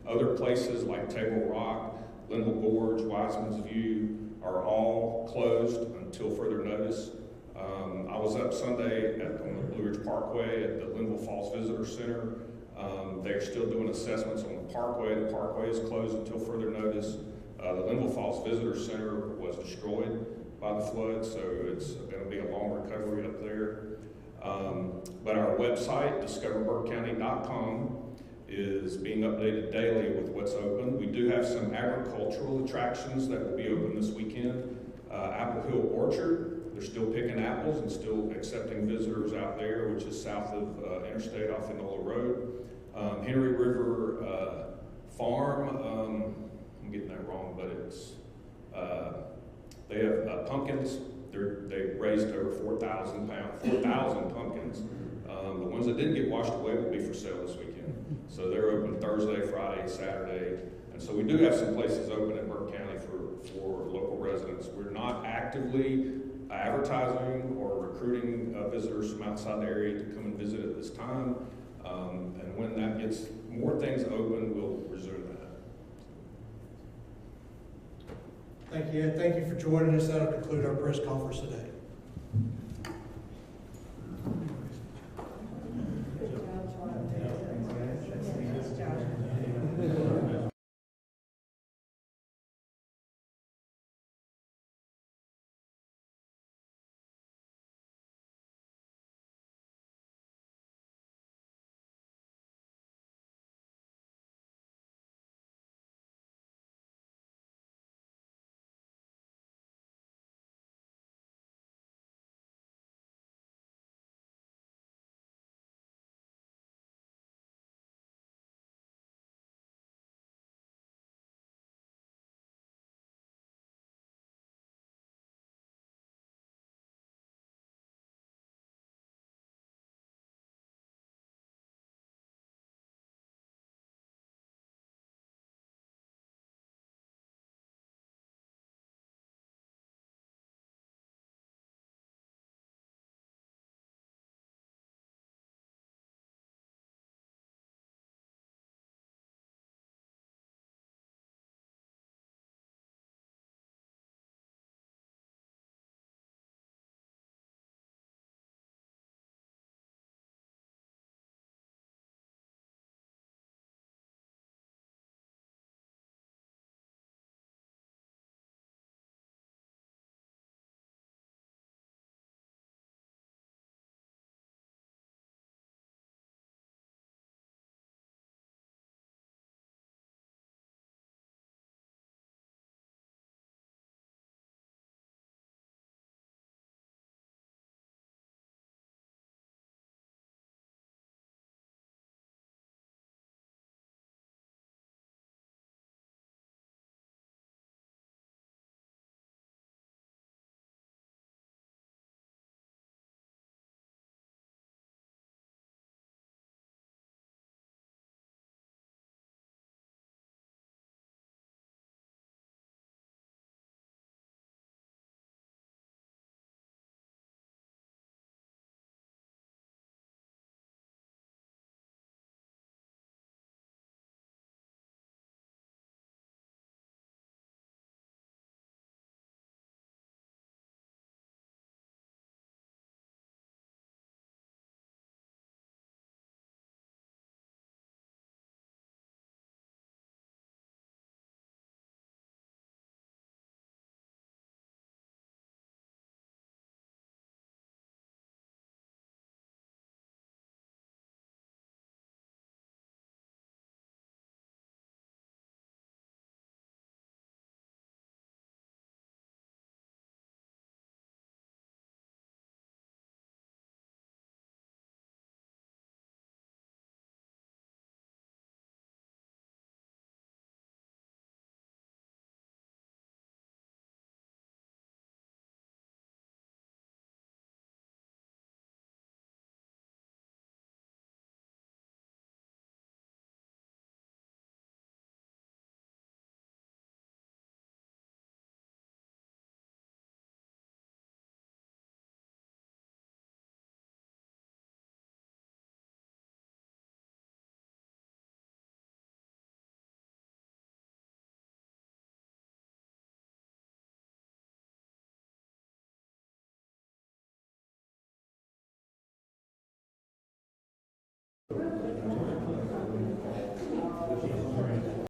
Other places like Table Rock, Linville Gorge, Wiseman's View are all closed until further notice. I was up Sunday on the Blue Ridge Parkway at the Linville Falls Visitor Center. They're still doing assessments on the parkway. The parkway is closed until further notice. The Linville Falls Visitor Center was destroyed by the flood, so it's going to be a long recovery up there. But our website, discoverburkecounty.com, is being updated daily with what's open. We do have some agricultural attractions that will be open this weekend. Apple Hill Orchard, they're still picking apples and still accepting visitors out there, which is south of Interstate off Enola Road. Henry River Farm, I'm getting that wrong, but it's, they have pumpkins. They raised over 4,000 pumpkins. The ones that didn't get washed away will be for sale this weekend. So they're open Thursday, Friday, Saturday. And so we do have some places open in Burke County for local residents. We're not actively advertising or recruiting visitors from outside the area to come and visit at this time. And when that gets more things open, we'll resume that. Thank you, and thank you for joining us. That'll conclude our press conference today.